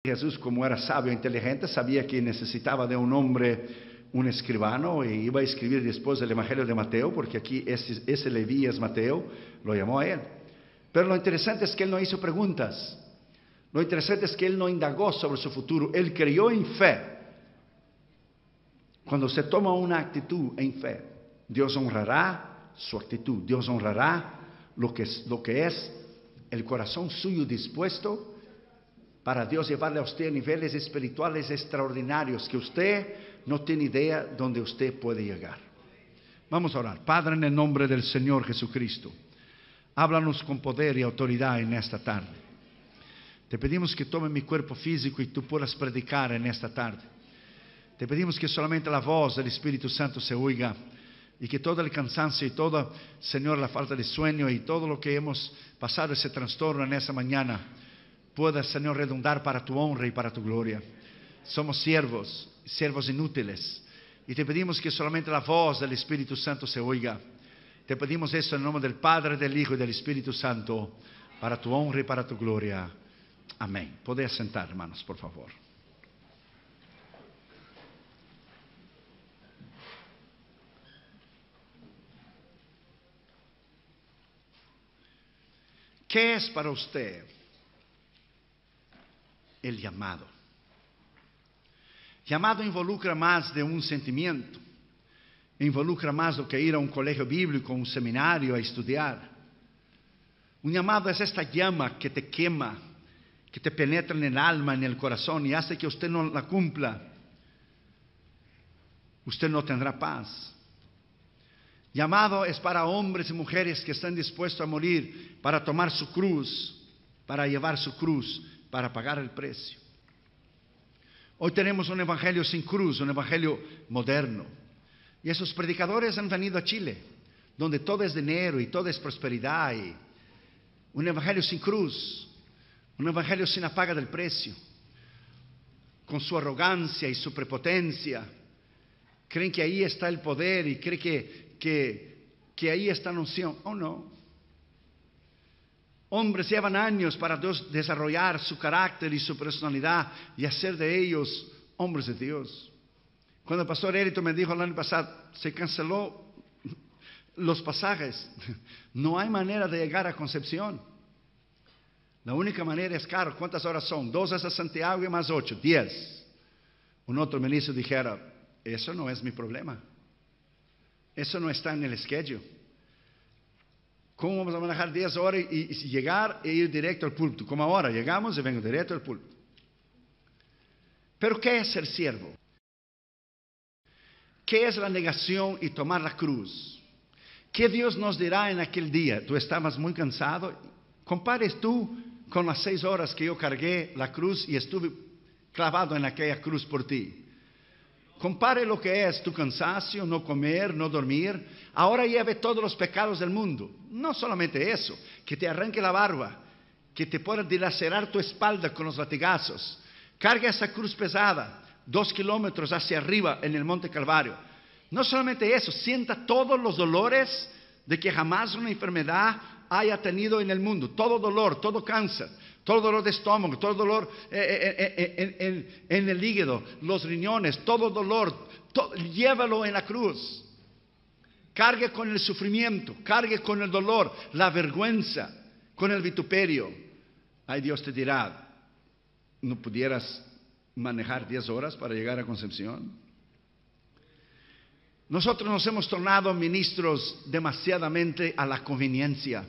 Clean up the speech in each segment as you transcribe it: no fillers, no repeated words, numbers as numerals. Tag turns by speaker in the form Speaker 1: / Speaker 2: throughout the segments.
Speaker 1: Jesús, como era sabio e inteligente, sabía que necesitaba de un hombre, un escribano, y iba a escribir después el Evangelio de Mateo, porque aquí ese Leví es Mateo, lo llamó a él. Pero lo interesante es que él no hizo preguntas. Lo interesante es que él no indagó sobre su futuro. Él creyó en fe. Cuando se toma una actitud en fe, Dios honrará su actitud. Dios honrará lo que es el corazón suyo dispuesto para Dios llevarle a usted a niveles espirituales extraordinarios que usted no tiene idea dónde usted puede llegar. Vamos a orar. Padre, en el nombre del Señor Jesucristo, háblanos con poder y autoridad en esta tarde. Te pedimos que tome mi cuerpo físico y tú puedas predicar en esta tarde. Te pedimos que solamente la voz del Espíritu Santo se oiga y que todo el cansancio y toda, Señor, la falta de sueño y todo lo que hemos pasado, ese trastorno en esa mañana, pueda, Señor, redundar para tu honra y para tu gloria. Somos siervos inútiles, y te pedimos que solamente la voz del Espíritu Santo se oiga. Te pedimos eso en nombre del Padre, del Hijo y del Espíritu Santo, para tu honra y para tu gloria. Amén. Podéis sentar, hermanos, por favor. ¿Qué es para usted el llamado? Llamado involucra más de un sentimiento, involucra más do que ir a un colegio bíblico, un seminario a estudiar. Un llamado es esta llama que te quema, que te penetra en el alma, en el corazón y hace que usted no la cumpla. Usted no tendrá paz. Llamado es para hombres y mujeres que están dispuestos a morir para tomar su cruz, para llevar su cruz, para pagar el precio. Hoy tenemos un evangelio sin cruz, un evangelio moderno. Y esos predicadores han venido a Chile, donde todo es dinero y todo es prosperidad. Y un evangelio sin cruz, un evangelio sin la paga del precio. Con su arrogancia y su prepotencia, creen que ahí está el poder y creen que ahí está la unción. Oh, no. Hombres llevan años para desarrollar su carácter y su personalidad y hacer de ellos hombres de Dios. Cuando el pastor Érito me dijo el año pasado, se canceló los pasajes. No hay manera de llegar a Concepción. La única manera es caro. ¿Cuántas horas son? 2 hasta Santiago y más 8, 10. Un otro ministro dijera, eso no es mi problema. Eso no está en el schedule. ¿Cómo vamos a manejar 10 horas y llegar e ir directo al púlpito? Como ahora, llegamos y vengo directo al púlpito. ¿Pero qué es ser siervo? ¿Qué es la negación y tomar la cruz? ¿Qué Dios nos dirá en aquel día? Tú estabas muy cansado. Compares tú con las 6 horas que yo cargué la cruz y estuve clavado en aquella cruz por ti. Compare lo que es tu cansancio, no comer, no dormir. Ahora lleve todos los pecados del mundo. No solamente eso, que te arranque la barba, que te pueda dilacerar tu espalda con los latigazos. Carga esa cruz pesada, 2 kilómetros hacia arriba en el Monte Calvario. No solamente eso, sienta todos los dolores de que jamás una enfermedad haya tenido en el mundo. Todo dolor, todo cáncer. Todo dolor de estómago, todo dolor en el hígado, los riñones, todo dolor, llévalo en la cruz. Cargue con el sufrimiento, cargue con el dolor, la vergüenza, con el vituperio. Ay, Dios te dirá, ¿no pudieras manejar 10 horas para llegar a Concepción? Nosotros nos hemos tornado ministros demasiadamente a la conveniencia.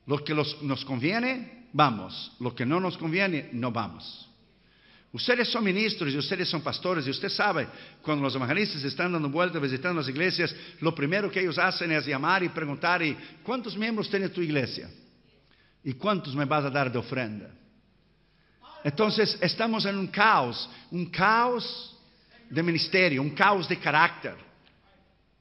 Speaker 1: Lo que nos conviene, vamos. Lo que no nos conviene, no vamos. Ustedes son ministros y ustedes son pastores y usted sabe, cuando los evangelistas están dando vueltas, visitando las iglesias, lo primero que ellos hacen es llamar y preguntar, ¿y cuántos miembros tiene tu iglesia? ¿Y cuántos me vas a dar de ofrenda? Entonces estamos en un caos de ministerio, un caos de carácter.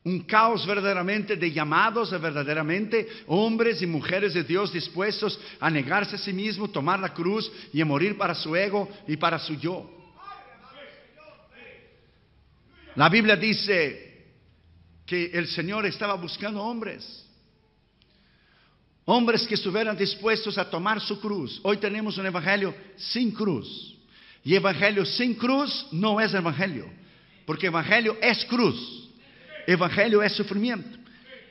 Speaker 1: Un caos verdaderamente de llamados, de verdaderamente hombres y mujeres de Dios dispuestos a negarse a sí mismos, tomar la cruz y a morir para su ego y para su yo. La Biblia dice que el Señor estaba buscando hombres que estuvieran dispuestos a tomar su cruz. Hoy tenemos un evangelio sin cruz. Y evangelio sin cruz no es evangelio. Porque evangelio es cruz. Evangelio es sufrimiento.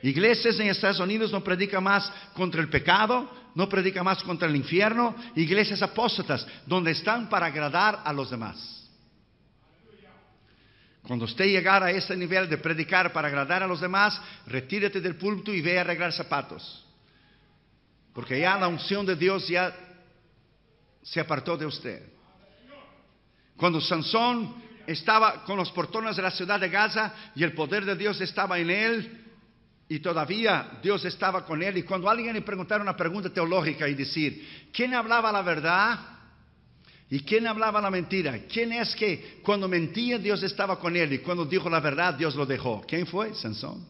Speaker 1: Iglesias en Estados Unidos no predican más contra el pecado, no predican más contra el infierno. Iglesias apóstatas, donde están para agradar a los demás. Cuando usted llegara a ese nivel de predicar para agradar a los demás, retírate del púlpito y ve a arreglar zapatos. Porque ya la unción de Dios ya se apartó de usted. Cuando Sansón estaba con los portones de la ciudad de Gaza y el poder de Dios estaba en él, y todavía Dios estaba con él, y cuando alguien le preguntara una pregunta teológica y decir, ¿quién hablaba la verdad? ¿Y quién hablaba la mentira? ¿Quién es que cuando mentía Dios estaba con él y cuando dijo la verdad Dios lo dejó? ¿Quién fue? Sansón.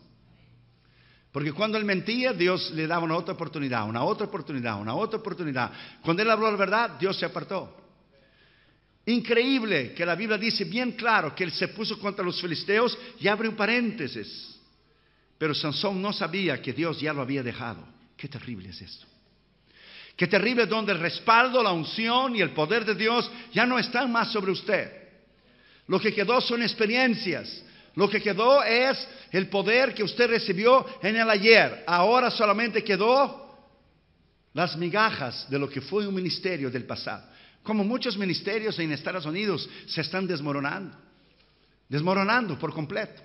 Speaker 1: Porque cuando él mentía Dios le daba una otra oportunidad, una otra oportunidad, una otra oportunidad. Cuando él habló la verdad Dios se apartó. Increíble que la Biblia dice bien claro que él se puso contra los filisteos y abre un paréntesis. Pero Sansón no sabía que Dios ya lo había dejado. Qué terrible es esto. Qué terrible donde el respaldo, la unción y el poder de Dios ya no están más sobre usted. Lo que quedó son experiencias. Lo que quedó es el poder que usted recibió en el ayer. Ahora solamente quedó las migajas de lo que fue un ministerio del pasado. Como muchos ministerios en Estados Unidos se están desmoronando. Desmoronando por completo.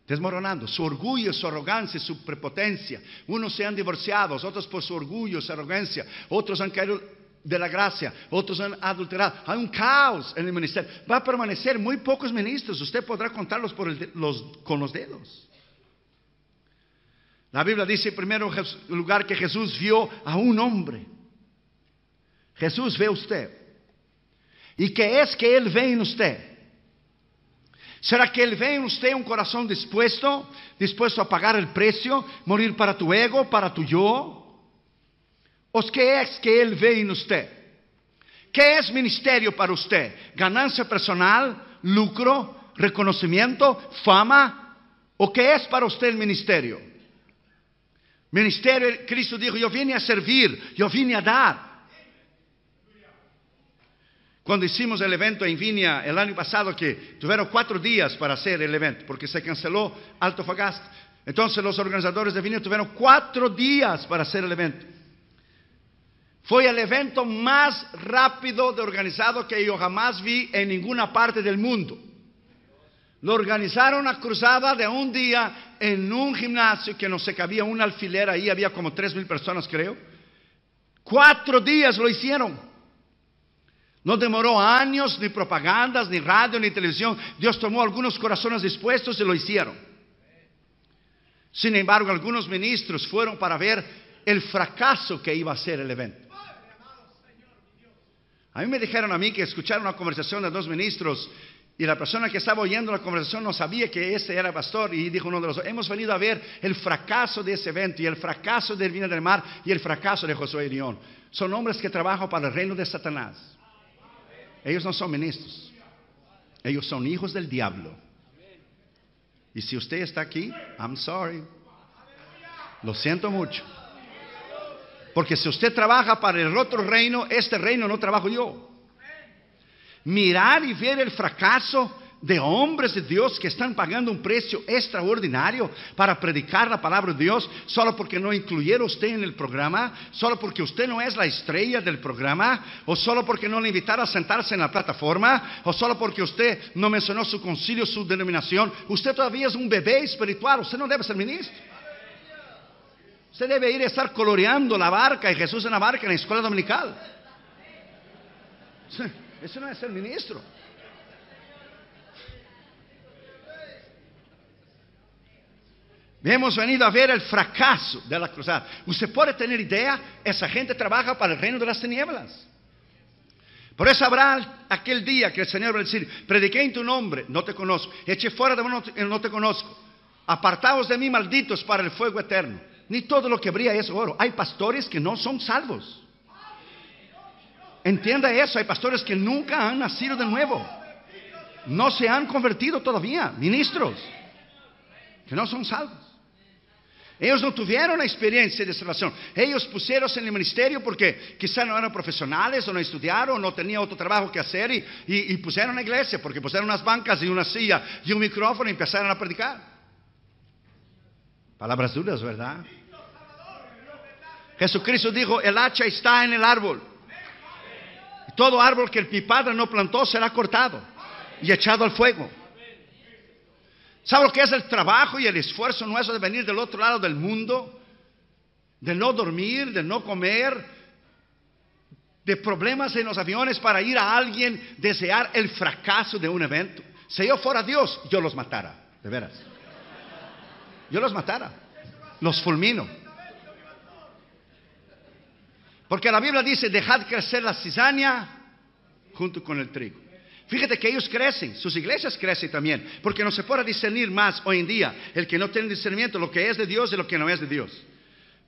Speaker 1: Desmoronando, su orgullo, su arrogancia, su prepotencia. Unos se han divorciado, otros por su orgullo, su arrogancia. Otros han caído de la gracia, otros han adulterado. Hay un caos en el ministerio. Va a permanecer muy pocos ministros. Usted podrá contarlos con los dedos. La Biblia dice en primer lugar que Jesús vio a un hombre. Jesús ve a usted. ¿Y qué es que Él ve en usted? ¿Será que Él ve en usted un corazón dispuesto a pagar el precio, morir para tu ego, para tu yo? ¿O qué es que Él ve en usted? ¿Qué es ministerio para usted? ¿Ganancia personal, lucro, reconocimiento, fama? ¿O qué es para usted el ministerio? Ministerio, Cristo dijo, yo vine a servir, yo vine a dar. Cuando hicimos el evento en Viña el año pasado, que tuvieron 4 días para hacer el evento, porque se canceló Antofagasta. Entonces los organizadores de Viña tuvieron 4 días para hacer el evento. Fue el evento más rápido de organizado que yo jamás vi en ninguna parte del mundo. Lo organizaron una cruzada de un día en un gimnasio que no se cabía un alfiler, ahí había como 3,000 personas creo. 4 días lo hicieron. No demoró años, ni propagandas, ni radio, ni televisión. Dios tomó algunos corazones dispuestos y lo hicieron. Sin embargo, algunos ministros fueron para ver el fracaso que iba a ser el evento. A mí me dijeron a mí que escucharon una conversación de 2 ministros y la persona que estaba oyendo la conversación no sabía que ese era pastor y dijo uno de los: hemos venido a ver el fracaso de ese evento y el fracaso del Viña del Mar y el fracaso de Josué y León. Son hombres que trabajan para el reino de Satanás. Ellos no son ministros. Ellos son hijos del diablo. Y si usted está aquí, I'm sorry. Lo siento mucho. Porque si usted trabaja para el otro reino, este reino no trabajo yo. Mirar y ver el fracaso de hombres de Dios que están pagando un precio extraordinario para predicar la palabra de Dios, solo porque no incluyeron usted en el programa, solo porque usted no es la estrella del programa, o solo porque no le invitaron a sentarse en la plataforma, o solo porque usted no mencionó su concilio, su denominación. Usted todavía es un bebé espiritual, usted no debe ser ministro. Usted debe ir a estar coloreando la barca y Jesús en la barca en la escuela dominical. Eso no es ser ministro. Hemos venido a ver el fracaso de la cruzada. Usted puede tener idea, esa gente trabaja para el reino de las tinieblas. Por eso habrá aquel día que el Señor va a decir: prediqué en tu nombre, no te conozco. Eché fuera de mí, no te conozco. Apartaos de mí, malditos, para el fuego eterno. Ni todo lo que brilla es oro. Hay pastores que no son salvos. Entienda eso, hay pastores que nunca han nacido de nuevo. No se han convertido todavía, ministros que no son salvos. Ellos no tuvieron la experiencia de salvación. Ellos pusieron en el ministerio porque quizás no eran profesionales o no estudiaron o no tenían otro trabajo que hacer y pusieron la iglesia porque pusieron unas bancas y una silla y un micrófono y empezaron a predicar. Palabras duras, ¿verdad? Jesucristo dijo, el hacha está en el árbol. Y todo árbol que mi Padre no plantó será cortado y echado al fuego. ¿Sabe lo que es el trabajo y el esfuerzo nuestro de venir del otro lado del mundo? De no dormir, de no comer, de problemas en los aviones para ir a alguien, desear el fracaso de un evento. Si yo fuera Dios, yo los matara, de veras. Yo los matara, los fulmino. Porque la Biblia dice, dejad crecer la cizaña junto con el trigo. Fíjate que ellos crecen, sus iglesias crecen también, porque no se puede discernir más hoy en día el que no tiene discernimiento, lo que es de Dios y lo que no es de Dios.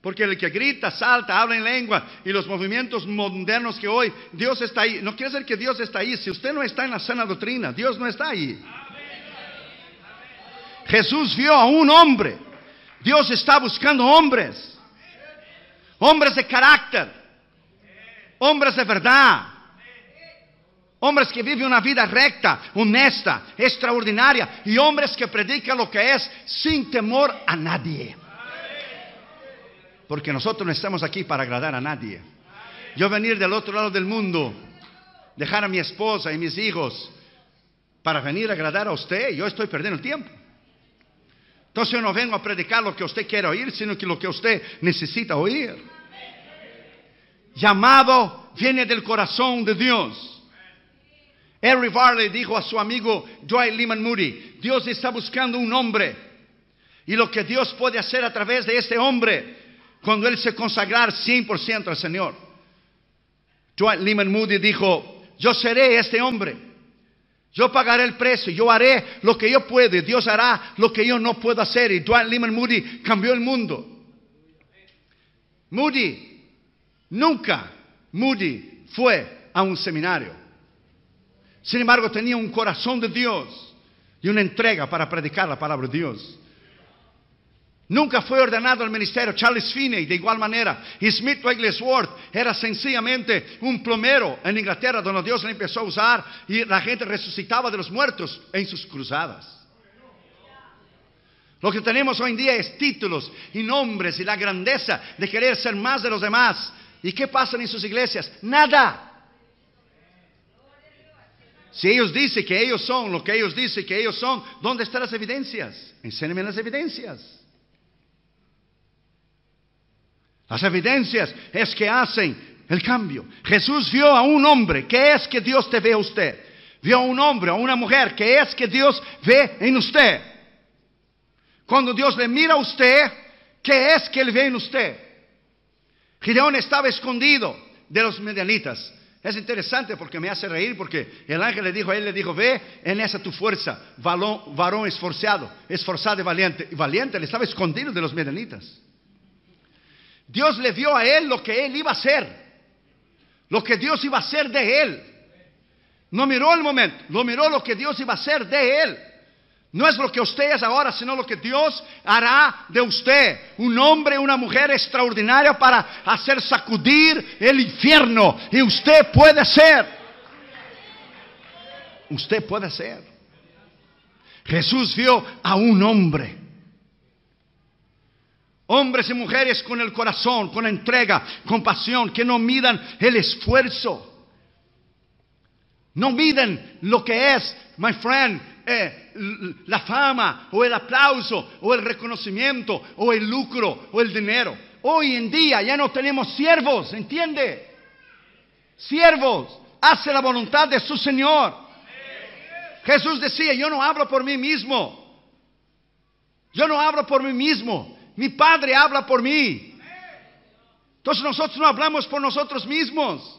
Speaker 1: Porque el que grita, salta, habla en lengua y los movimientos modernos que hoy, Dios está ahí. No quiere decir que Dios está ahí. Si usted no está en la sana doctrina, Dios no está ahí. Jesús vio a un hombre. Dios está buscando hombres. Hombres de carácter. Hombres de verdad. Hombres que viven una vida recta, honesta, extraordinaria. Y hombres que predican lo que es sin temor a nadie. Porque nosotros no estamos aquí para agradar a nadie. Yo venir del otro lado del mundo, dejar a mi esposa y mis hijos para venir a agradar a usted, yo estoy perdiendo el tiempo. Entonces yo no vengo a predicar lo que usted quiere oír, sino que lo que usted necesita oír. Llamado viene del corazón de Dios. Henry Varley dijo a su amigo Dwight Lyman Moody, Dios está buscando un hombre. Y lo que Dios puede hacer a través de este hombre, cuando él se consagrar 100% al Señor. Dwight Lyman Moody dijo, yo seré este hombre. Yo pagaré el precio, yo haré lo que yo puedo y Dios hará lo que yo no puedo hacer. Y Dwight Lyman Moody cambió el mundo. Nunca Moody fue a un seminario. Sin embargo, tenía un corazón de Dios y una entrega para predicar la palabra de Dios. Nunca fue ordenado al ministerio. Charles Finney, de igual manera. Y Smith Wigglesworth era sencillamente un plomero en Inglaterra, donde Dios le empezó a usar y la gente resucitaba de los muertos en sus cruzadas. Lo que tenemos hoy en día es títulos y nombres y la grandeza de querer ser más de los demás. ¿Y qué pasa en sus iglesias? Nada. Si ellos dicen que ellos son lo que ellos dicen que ellos son, ¿dónde están las evidencias? Enséñenme las evidencias. Las evidencias es que hacen el cambio. Jesús vio a un hombre. ¿Qué es que Dios te ve a usted? Vio a un hombre, a una mujer. ¿Qué es que Dios ve en usted? Cuando Dios le mira a usted, ¿qué es que Él ve en usted? Gideón estaba escondido de los midianitas. Es interesante porque me hace reír, porque el ángel le dijo a él, le dijo, ve en esa tu fuerza, varón esforzado y valiente. Y valiente, él estaba escondido de los midianitas. Dios le dio a él lo que él iba a hacer, lo que Dios iba a hacer de él. No miró el momento, no miró lo que Dios iba a hacer de él. No es lo que usted es ahora, sino lo que Dios hará de usted. Un hombre, una mujer extraordinaria para hacer sacudir el infierno. Y usted puede ser. Usted puede ser. Jesús vio a un hombre. Hombres y mujeres con el corazón, con entrega, con pasión, que no midan el esfuerzo. No miden lo que es, my friend, la fama, o el aplauso, o el reconocimiento, o el lucro, o el dinero. Hoy en día ya no tenemos siervos, ¿entiende? Siervos, hace la voluntad de su Señor. Jesús decía, yo no hablo por mí mismo. Yo no hablo por mí mismo. Mi Padre habla por mí. Entonces nosotros no hablamos por nosotros mismos.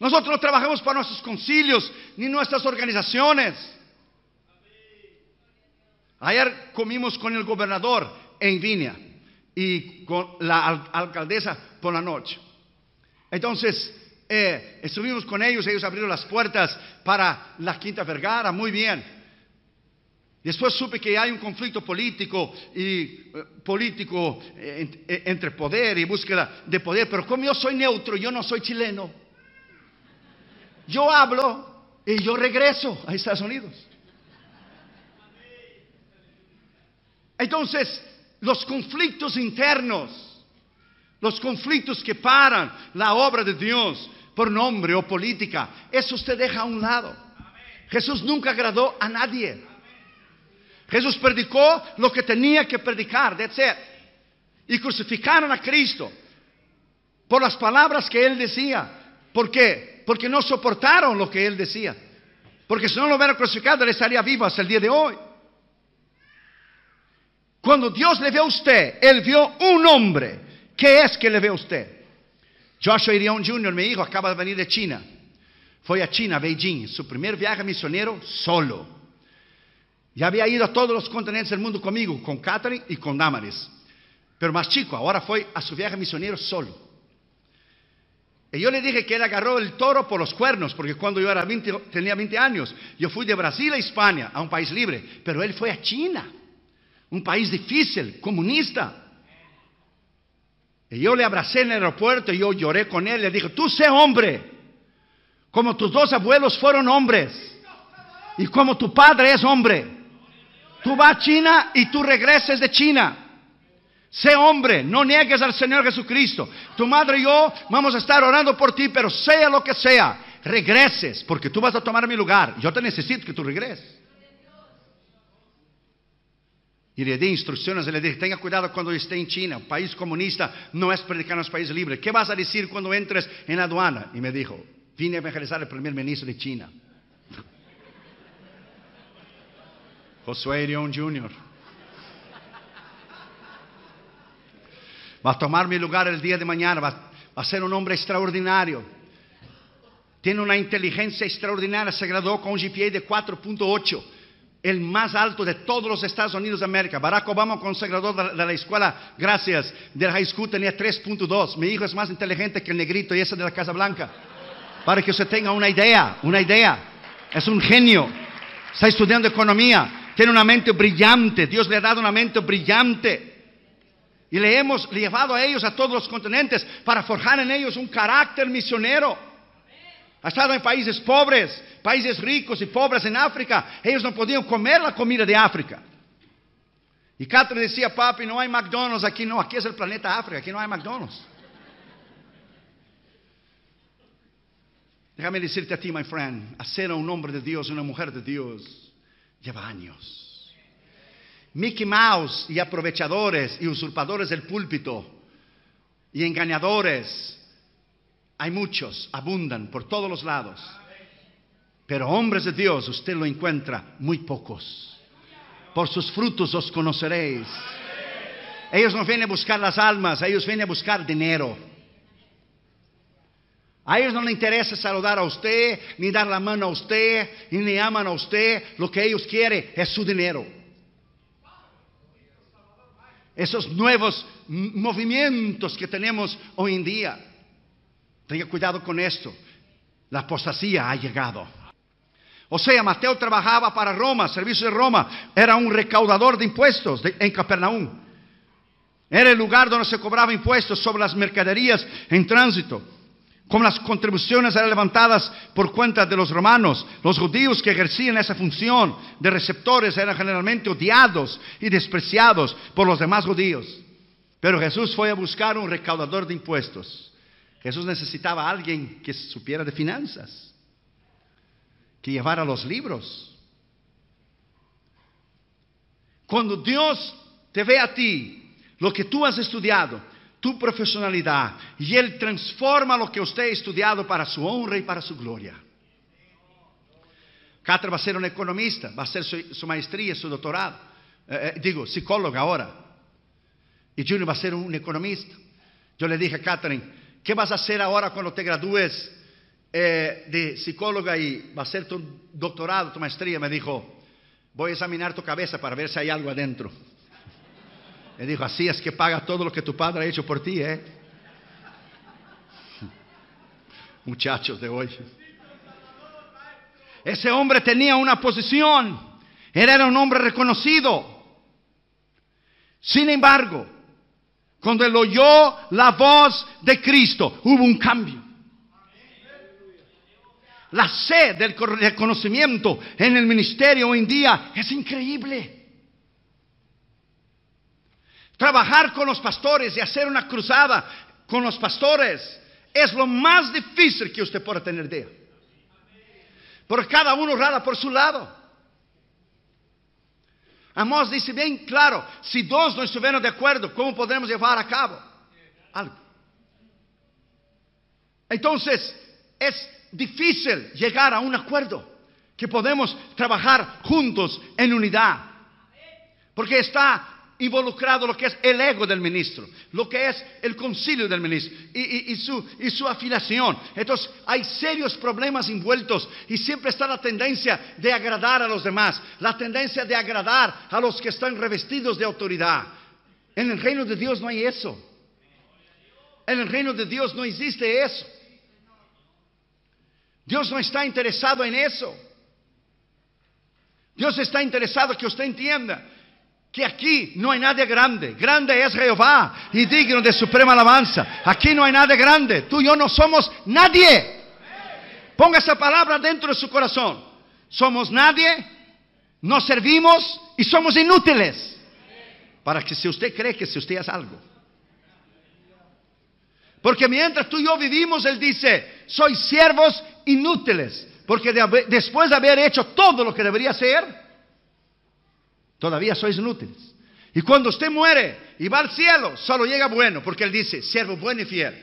Speaker 1: Nosotros no trabajamos para nuestros concilios ni nuestras organizaciones. Ayer comimos con el gobernador en Viña y con la alcaldesa por la noche. Entonces estuvimos con ellos, ellos abrieron las puertas para la Quinta Vergara, muy bien. Después supe que hay un conflicto político entre poder y búsqueda de poder, pero como yo soy neutro, yo no soy chileno. Yo hablo y yo regreso a Estados Unidos. Entonces, los conflictos internos, los conflictos que paran la obra de Dios por nombre o política, eso usted deja a un lado. Jesús nunca agradó a nadie. Jesús predicó lo que tenía que predicar, that's it. Y crucificaron a Cristo por las palabras que Él decía. ¿Por qué? Porque no soportaron lo que Él decía. Porque si no lo hubieran crucificado, Él estaría vivo hasta el día de hoy. Cuando Dios le ve a usted, Él vio un hombre. ¿Qué es que le ve a usted? Joshua Irion Jr., mi hijo, acaba de venir de China. Fue a China, a Beijing, su primer viaje misionero solo. Ya había ido a todos los continentes del mundo conmigo, con Catherine y con Damaris. Pero más chico, ahora fue a su viaje misionero solo. Y yo le dije que él agarró el toro por los cuernos, porque cuando yo tenía 20 años, yo fui de Brasil a España, a un país libre, pero él fue a China, un país difícil, comunista. Y yo le abracé en el aeropuerto y yo lloré con él, le dije, tú sé hombre, como tus dos abuelos fueron hombres, y como tu padre es hombre. Tú vas a China y tú regreses de China. Sé hombre, no niegues al Señor Jesucristo. Tu madre y yo vamos a estar orando por ti, pero sea lo que sea, regreses, porque tú vas a tomar mi lugar. Yo te necesito que tú regreses. Y le di instrucciones y le dije, tenga cuidado cuando esté en China, un país comunista, no es predicar en los países libres. ¿Qué vas a decir cuando entres en la aduana? Y me dijo, vine a evangelizar al primer ministro de China. Josué Irion Jr. Va a tomar mi lugar el día de mañana, va a ser un hombre extraordinario. Tiene una inteligencia extraordinaria, se graduó con un GPA de 4.8, el más alto de todos los Estados Unidos de América. Barack Obama, cuando se graduó de la escuela, gracias, del high school, tenía 3.2. Mi hijo es más inteligente que el negrito y ese de la Casa Blanca. Para que usted tenga una idea. Es un genio. Está estudiando economía. Tiene una mente brillante. Dios le ha dado una mente brillante. Y le hemos llevado a ellos a todos los continentes para forjar en ellos un carácter misionero. Ha estado en países pobres, países ricos y pobres en África. Ellos no podían comer la comida de África. Y Catherine decía, papi, no hay McDonald's aquí. No, aquí es el planeta África, aquí no hay McDonald's. Déjame decirte a ti, my friend, hacer a un hombre de Dios, una mujer de Dios, lleva años. Mickey Mouse y aprovechadores y usurpadores del púlpito y engañadores, hay muchos, abundan por todos los lados. Pero hombres de Dios usted lo encuentra muy pocos. Por sus frutos os conoceréis. Ellos no vienen a buscar las almas, ellos vienen a buscar dinero. A ellos no les interesa saludar a usted, ni dar la mano a usted, ni aman a usted. Lo que ellos quieren es su dinero. Esos nuevos movimientos que tenemos hoy en día. Tenga cuidado con esto. La apostasía ha llegado. O sea, Mateo trabajaba para Roma, servicio de Roma. Era un recaudador de impuestos en Capernaum. Era el lugar donde se cobraba impuestos sobre las mercaderías en tránsito. Como las contribuciones eran levantadas por cuenta de los romanos, los judíos que ejercían esa función de receptores eran generalmente odiados y despreciados por los demás judíos. Pero Jesús fue a buscar un recaudador de impuestos. Jesús necesitaba a alguien que supiera de finanzas, que llevara los libros. Cuando Dios te ve a ti, lo que tú has estudiado, tu profesionalidad, y Él transforma lo que usted ha estudiado para su honra y para su gloria. Catherine va a ser una economista, va a hacer su maestría, su doctorado, psicóloga ahora. Y Junior va a ser un economista. Yo le dije a Catherine, ¿qué vas a hacer ahora cuando te gradúes de psicóloga y va a ser tu doctorado, tu maestría? Me dijo, voy a examinar tu cabeza para ver si hay algo adentro. Le dijo, así es que paga todo lo que tu padre ha hecho por ti, ¿eh? Muchachos de hoy. Ese hombre tenía una posición Él era un hombre reconocido. Sin embargo, cuando él oyó la voz de Cristo, hubo un cambio. La sed del reconocimiento en el ministerio hoy en día es increíble. Trabajar con los pastores y hacer una cruzada con los pastores es lo más difícil que usted pueda tener día. Porque cada uno rala por su lado. Amós dice bien claro, si dos no estuvieron de acuerdo, ¿cómo podremos llevar a cabo algo? Entonces, es difícil llegar a un acuerdo, que podemos trabajar juntos en unidad. Porque está involucrado lo que es el ego del ministro, lo que es el concilio del ministro y su afiliación. Entonces hay serios problemas envueltos y siempre está la tendencia de agradar a los demás, la tendencia de agradar a los que están revestidos de autoridad. En el reino de Dios no hay eso. En el reino de Dios no existe eso. Dios no está interesado en eso. Dios está interesado que usted entienda que aquí no hay nadie grande. Grande es Jehová y digno de suprema alabanza. Aquí no hay nadie grande. Tú y yo no somos nadie. Ponga esa palabra dentro de su corazón. Somos nadie, no servimos y somos inútiles. Para que si usted cree que si usted es algo. Porque mientras tú y yo vivimos, Él dice, sois siervos inútiles. Porque después de haber hecho todo lo que debería hacer, todavía sois inútiles. Y cuando usted muere y va al cielo, solo llega bueno, porque Él dice, siervo bueno y fiel,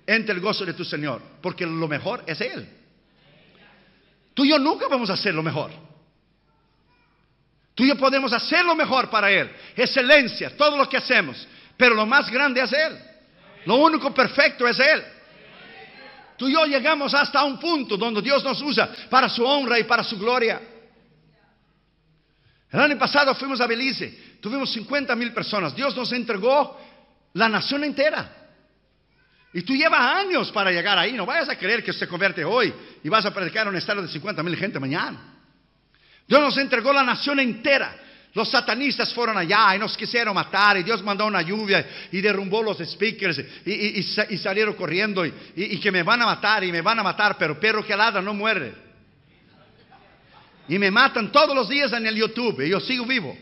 Speaker 1: entra el gozo de tu Señor, porque lo mejor es Él. Tú y yo nunca vamos a hacer lo mejor. Tú y yo podemos hacer lo mejor para Él, excelencia, todo lo que hacemos, pero lo más grande es Él. Lo único perfecto es Él. Tú y yo llegamos hasta un punto donde Dios nos usa para su honra y para su gloria. El año pasado fuimos a Belice, tuvimos 50,000 personas. Dios nos entregó la nación entera. Y tú llevas años para llegar ahí. No vayas a creer que se convierte hoy y vas a predicar en un estadio de 50,000 gente mañana. Dios nos entregó la nación entera. Los satanistas fueron allá y nos quisieron matar, y Dios mandó una lluvia y derrumbó los speakers y salieron corriendo y que me van a matar y me van a matar, pero perro que ladra no muere. Y me matan todos los días en el YouTube y yo sigo vivo.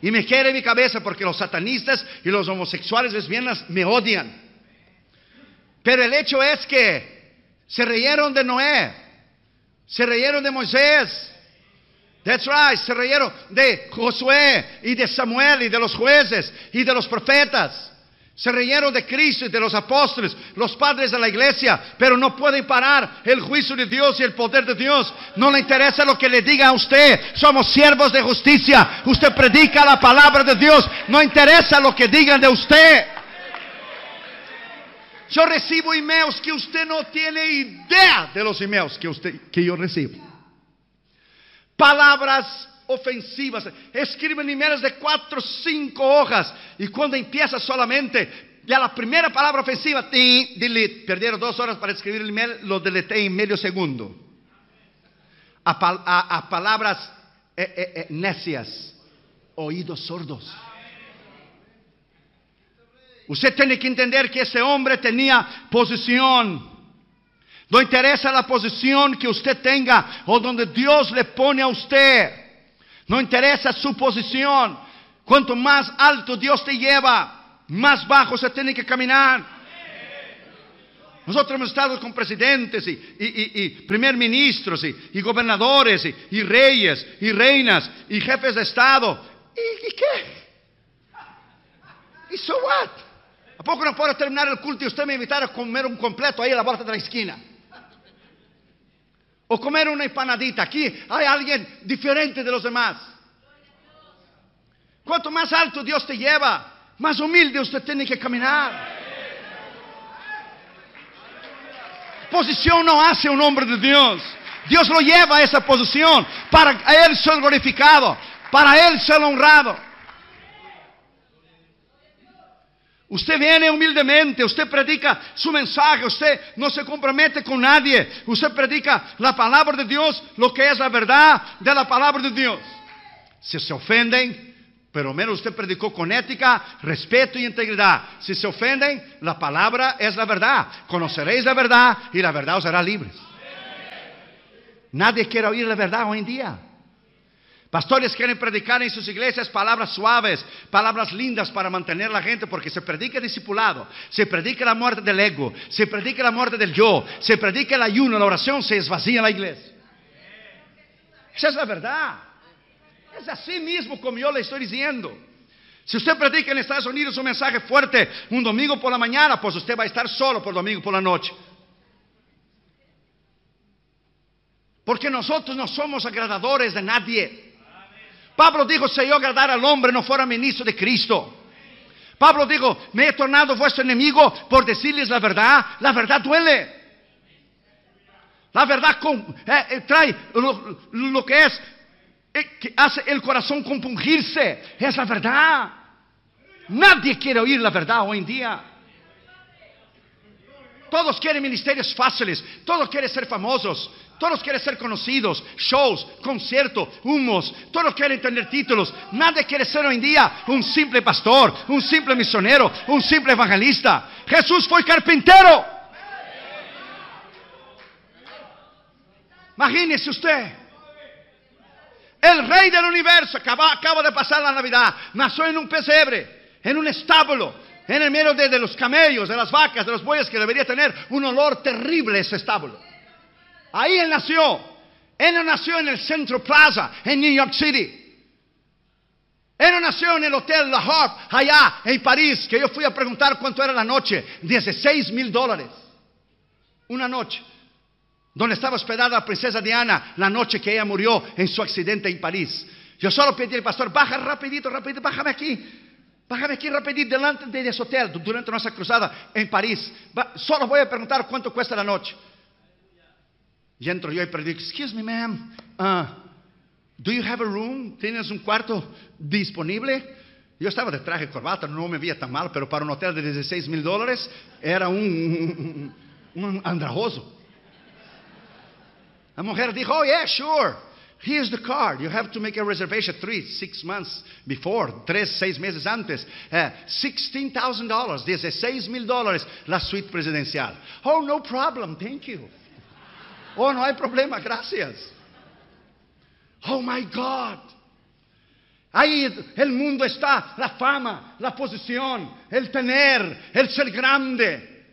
Speaker 1: Y me quiere mi cabeza porque los satanistas y los homosexuales lesbianas me odian. Pero el hecho es que se reyeron de Noé, se reyeron de Moisés. That's right, se reyeron de Josué y de Samuel y de los jueces y de los profetas. Se reyeron de Cristo y de los apóstoles, los padres de la iglesia, pero no pueden parar el juicio de Dios y el poder de Dios. No le interesa lo que le diga a usted. Somos siervos de justicia. Usted predica la palabra de Dios. No interesa lo que digan de usted. Yo recibo emails que usted no tiene idea de los emails que yo recibo. Palabras ofensivas. Escriben emails de 4 o 5 hojas. Y cuando empieza solamente, ya la primera palabra ofensiva, delete. Perdieron 2 horas para escribir el email, lo deleté en medio segundo. A palabras necias, oídos sordos. Usted tiene que entender que ese hombre tenía posición. No interesa la posición que usted tenga o donde Dios le pone a usted. No interesa su posición. Cuanto más alto Dios te lleva, más bajo se tiene que caminar. Nosotros hemos estado con presidentes y primer ministros y gobernadores y reyes y reinas y jefes de estado. ¿Y qué? ¿Y so what? ¿A poco no puedo terminar el culto y usted me invitar a comer un completo ahí a la vuelta de la esquina? O comer una empanadita. Aquí hay alguien diferente de los demás. Cuanto más alto Dios te lleva, más humilde usted tiene que caminar. Posición no hace un hombre de Dios. Dios lo lleva a esa posición para Él ser glorificado, para Él ser honrado. Usted viene humildemente, usted predica su mensaje, usted no se compromete con nadie, usted predica la palabra de Dios, lo que es la verdad de la palabra de Dios. Si se ofenden, pero menos usted predicó con ética, respeto y integridad. Si se ofenden, la palabra es la verdad. Conoceréis la verdad y la verdad os hará libres. Nadie quiere oír la verdad hoy en día. Pastores quieren predicar en sus iglesias palabras suaves, palabras lindas para mantener a la gente, porque se predica discipulado, se predica la muerte del ego, se predica la muerte del yo, se predica el ayuno, la oración, se esvacía la iglesia. Esa es la verdad. Es así mismo como yo le estoy diciendo. Si usted predica en Estados Unidos un mensaje fuerte un domingo por la mañana, pues usted va a estar solo por domingo por la noche. Porque nosotros no somos agradadores de nadie. Pablo dijo, si yo agradara al hombre no fuera ministro de Cristo. Pablo dijo, me he tornado vuestro enemigo por decirles la verdad. La verdad duele. La verdad trae lo que es, que hace el corazón compungirse. Es la verdad. Nadie quiere oír la verdad hoy en día. Todos quieren ministerios fáciles, todos quieren ser famosos, todos quieren ser conocidos, shows, conciertos, humos, todos quieren tener títulos. Nadie quiere ser hoy en día un simple pastor, un simple misionero, un simple evangelista. Jesús fue carpintero. Imagínese usted, el rey del universo acaba de pasar la Navidad, nació en un pesebre, en un establo, en el medio de los camellos, de las vacas, de los bueyes, que debería tener un olor terrible ese establo. Ahí él nació. Él no nació en el Central Plaza, en New York City. Él no nació en el Hotel La Harpe, allá en París, que yo fui a preguntar cuánto era la noche. $16,000. Una noche. Donde estaba hospedada la princesa Diana, la noche que ella murió en su accidente en París. Yo solo pedí al pastor, baja rapidito, bájame aquí. Bájame aquí rapidito delante de ese hotel durante nuestra cruzada en París. Solo voy a preguntar cuánto cuesta la noche. Y entro yo y predico, excuse me ma'am, do you have a room? ¿Tienes un cuarto disponible? Yo estaba de traje y corbata, no me veía tan mal, pero para un hotel de $16,000 era un andrajoso. La mujer dijo, oh yeah, sure. Here's the card. You have to make a reservation 6 months before. 6 meses antes. $16,000. $16,000 la suite presidencial. Oh, no problem. Thank you. Oh, no hay problema. Gracias. Oh, my God. Ahí el mundo está. La fama, la posición, el tener, el ser grande.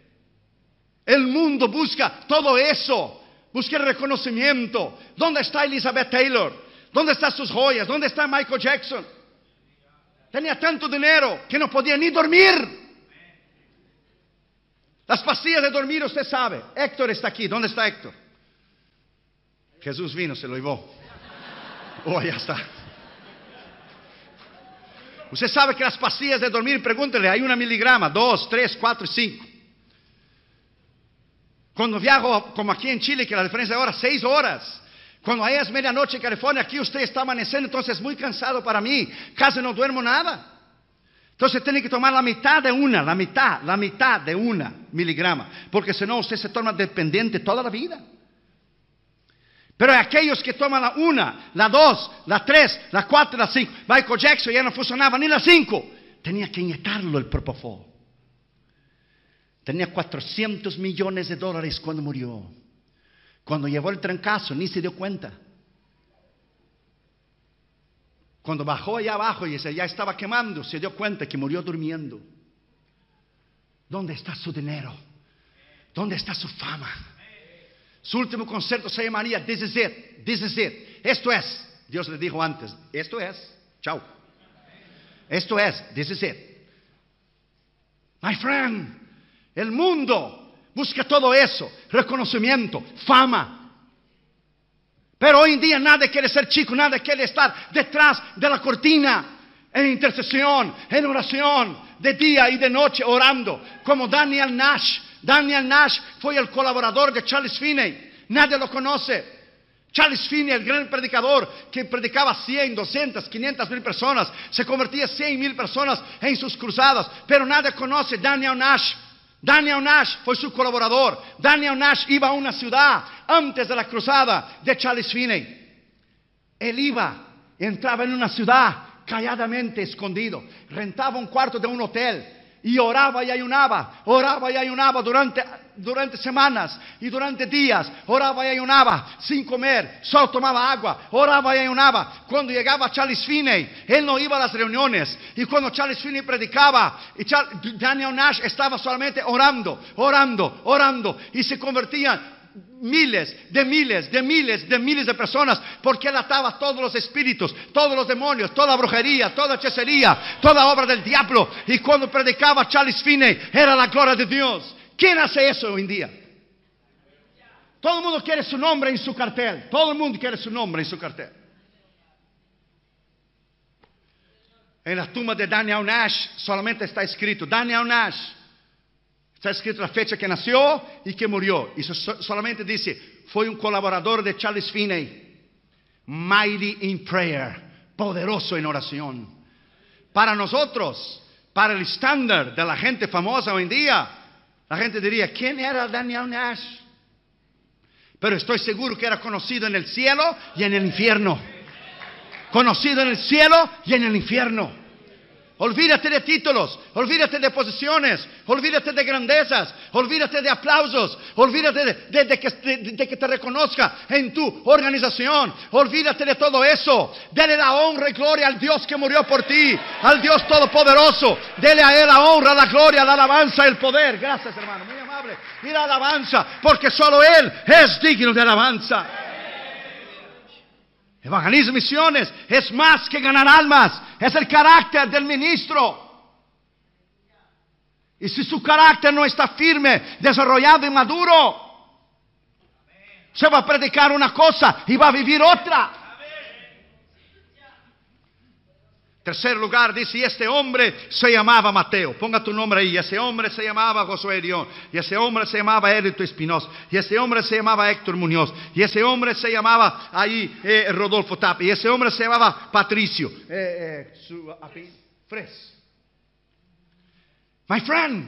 Speaker 1: El mundo busca todo eso. Busque el reconocimiento. ¿Dónde está Elizabeth Taylor? ¿Dónde están sus joyas? ¿Dónde está Michael Jackson? Tenía tanto dinero que no podía ni dormir. Las pastillas de dormir, usted sabe. Héctor está aquí. ¿Dónde está Héctor? Jesús vino, se lo llevó. Oh, ya está. Usted sabe que las pastillas de dormir, pregúntele, hay 1 miligrama, 2, 3, 4 y 5. Cuando viajo, como aquí en Chile, que la diferencia de hora, 6 horas. Cuando ahí es medianoche en California, aquí usted está amaneciendo, entonces es muy cansado para mí. Casi no duermo nada. Entonces tiene que tomar la mitad de 1 miligrama. Porque si no, usted se torna dependiente toda la vida. Pero aquellos que toman la 1, la 2, la 3, la 4, la 5. Michael Jackson ya no funcionaba ni la 5. Tenía que inyectarlo el propofol. Tenía $400 millones cuando murió. Cuando llevó el trancazo, ni se dio cuenta. Cuando bajó allá abajo y ya estaba quemando, se dio cuenta que murió durmiendo. ¿Dónde está su dinero? ¿Dónde está su fama? Su último concierto se llamaría This is it, this is it. Esto es. Dios le dijo antes, esto es. Chao. Esto es, this is it. My friend. El mundo busca todo eso, reconocimiento, fama. Pero hoy en día nadie quiere ser chico, nadie quiere estar detrás de la cortina, en intercesión, en oración, de día y de noche orando, como Daniel Nash. Daniel Nash fue el colaborador de Charles Finney, nadie lo conoce. Charles Finney, el gran predicador que predicaba 100, 200, 500 mil personas, se convertía 100,000 personas en sus cruzadas, pero nadie conoce Daniel Nash. Daniel Nash fue su colaborador. Daniel Nash iba a una ciudad antes de la cruzada de Charles Finney. Él iba, entraba en una ciudad calladamente, escondido, rentaba un cuarto de un hotel y oraba y ayunaba durante semanas y durante días, oraba y ayunaba sin comer, solo tomaba agua, oraba y ayunaba. Cuando llegaba Charles Finney, él no iba a las reuniones, y cuando Charles Finney predicaba, Daniel Nash estaba solamente orando, y se convertían miles de personas, porque él ataba todos los espíritus, todos los demonios, toda brujería, toda hechicería, toda obra del diablo. Y cuando predicaba Charles Finney, era la gloria de Dios. ¿Quién hace eso hoy en día? Todo el mundo quiere su nombre en su cartel. Todo el mundo quiere su nombre en su cartel. En la tumba de Daniel Nash solamente está escrito Daniel Nash. Está escrito la fecha que nació y que murió. Y solamente dice, fue un colaborador de Charles Finney. Mighty in prayer. Poderoso en oración. Para nosotros, para el estándar de la gente famosa hoy en día, la gente diría, ¿quién era Daniel Nash? Pero estoy seguro que era conocido en el cielo y en el infierno. Conocido en el cielo y en el infierno. Olvídate de títulos, olvídate de posiciones, olvídate de grandezas, olvídate de aplausos, olvídate de que te reconozca en tu organización, olvídate de todo eso. Dele la honra y gloria al Dios que murió por ti, al Dios Todopoderoso. Dele a Él la honra, la gloria, la alabanza, el poder. Gracias, hermano, muy amable. Y la alabanza, porque solo Él es digno de alabanza. Evangelismo y misiones es más que ganar almas, es el carácter del ministro. Y si su carácter no está firme, desarrollado y maduro, se va a predicar una cosa y va a vivir otra. Tercer lugar, dice, y este hombre se llamaba Mateo. Ponga tu nombre ahí. Y ese hombre se llamaba Josué Erión. Y ese hombre se llamaba Hérito Espinosa. Y ese hombre se llamaba Héctor Muñoz. Y ese hombre se llamaba ahí Rodolfo Tapia. Y ese hombre se llamaba Patricio. Fres. My friend,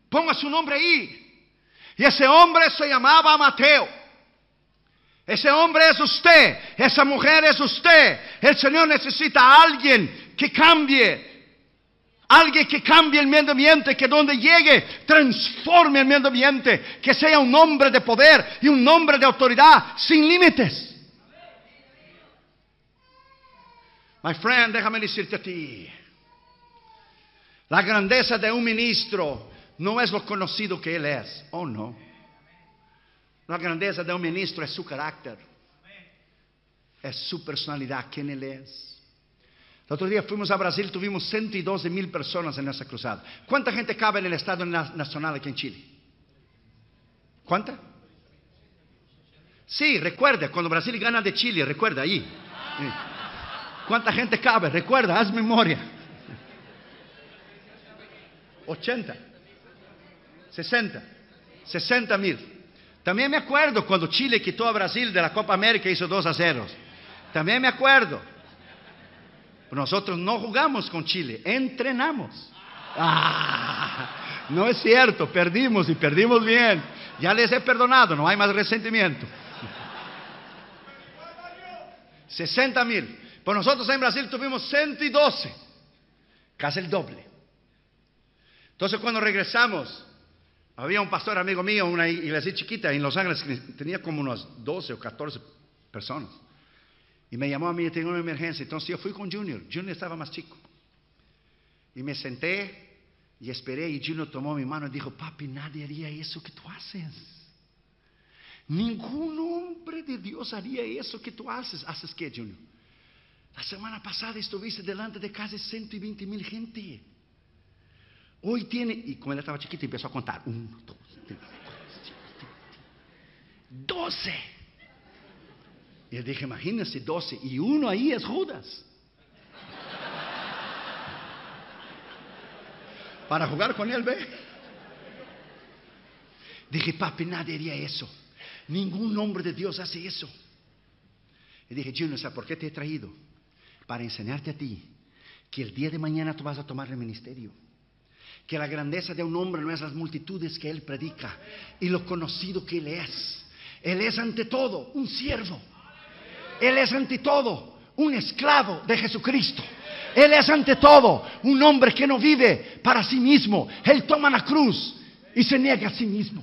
Speaker 1: ponga su nombre ahí. Y ese hombre se llamaba Mateo. Ese hombre es usted, esa mujer es usted. El Señor necesita a alguien que cambie. Alguien que cambie el medio ambiente, que donde llegue transforme el medio ambiente. Que sea un hombre de poder y un hombre de autoridad sin límites. My friend, déjame decirte a ti. La grandeza de un ministro no es lo conocido que él es. Oh, no. La grandeza de un ministro es su carácter. Es su personalidad, quién él es. El otro día fuimos a Brasil, tuvimos 112,000 personas en esa cruzada. ¿Cuánta gente cabe en el Estadio Nacional aquí en Chile? ¿Cuánta? Sí, recuerda, cuando Brasil gana de Chile, recuerda ahí. ¿Cuánta gente cabe? Recuerda, haz memoria. 80, 60,000. También me acuerdo cuando Chile quitó a Brasil de la Copa América y hizo 2-0. También me acuerdo. Pero nosotros no jugamos con Chile, entrenamos. No es cierto, perdimos y perdimos bien. Ya les he perdonado, no hay más resentimiento. 60,000. Pues nosotros en Brasil tuvimos 112, casi el doble. Entonces cuando regresamos, había un pastor amigo mío, una iglesia chiquita en Los Ángeles, que tenía como unas 12 o 14 personas. Y me llamó a mí, tengo una emergencia. Entonces yo fui con Junior. Junior estaba más chico. Y me senté y esperé, y Junior tomó mi mano y dijo, papi, nadie haría eso que tú haces. Ningún hombre de Dios haría eso que tú haces. ¿Haces qué, Junior? La semana pasada estuviste delante de casi 120,000 gente. Hoy tiene, y como él estaba chiquito, empezó a contar. 1, 2, 3, 4, 5, 12. Y yo dije, imagínense 12. Y uno ahí es Judas. Para jugar con él, ¿ve? Dije, papi, nadie haría eso. Ningún hombre de Dios hace eso. Y dije, Junior, ¿sabes por qué te he traído? Para enseñarte a ti que el día de mañana tú vas a tomar el ministerio. Que la grandeza de un hombre no es las multitudes que él predica y lo conocido que él es. Él es ante todo un siervo. Él es ante todo un esclavo de Jesucristo. Él es ante todo un hombre que no vive para sí mismo. Él toma la cruz y se niega a sí mismo.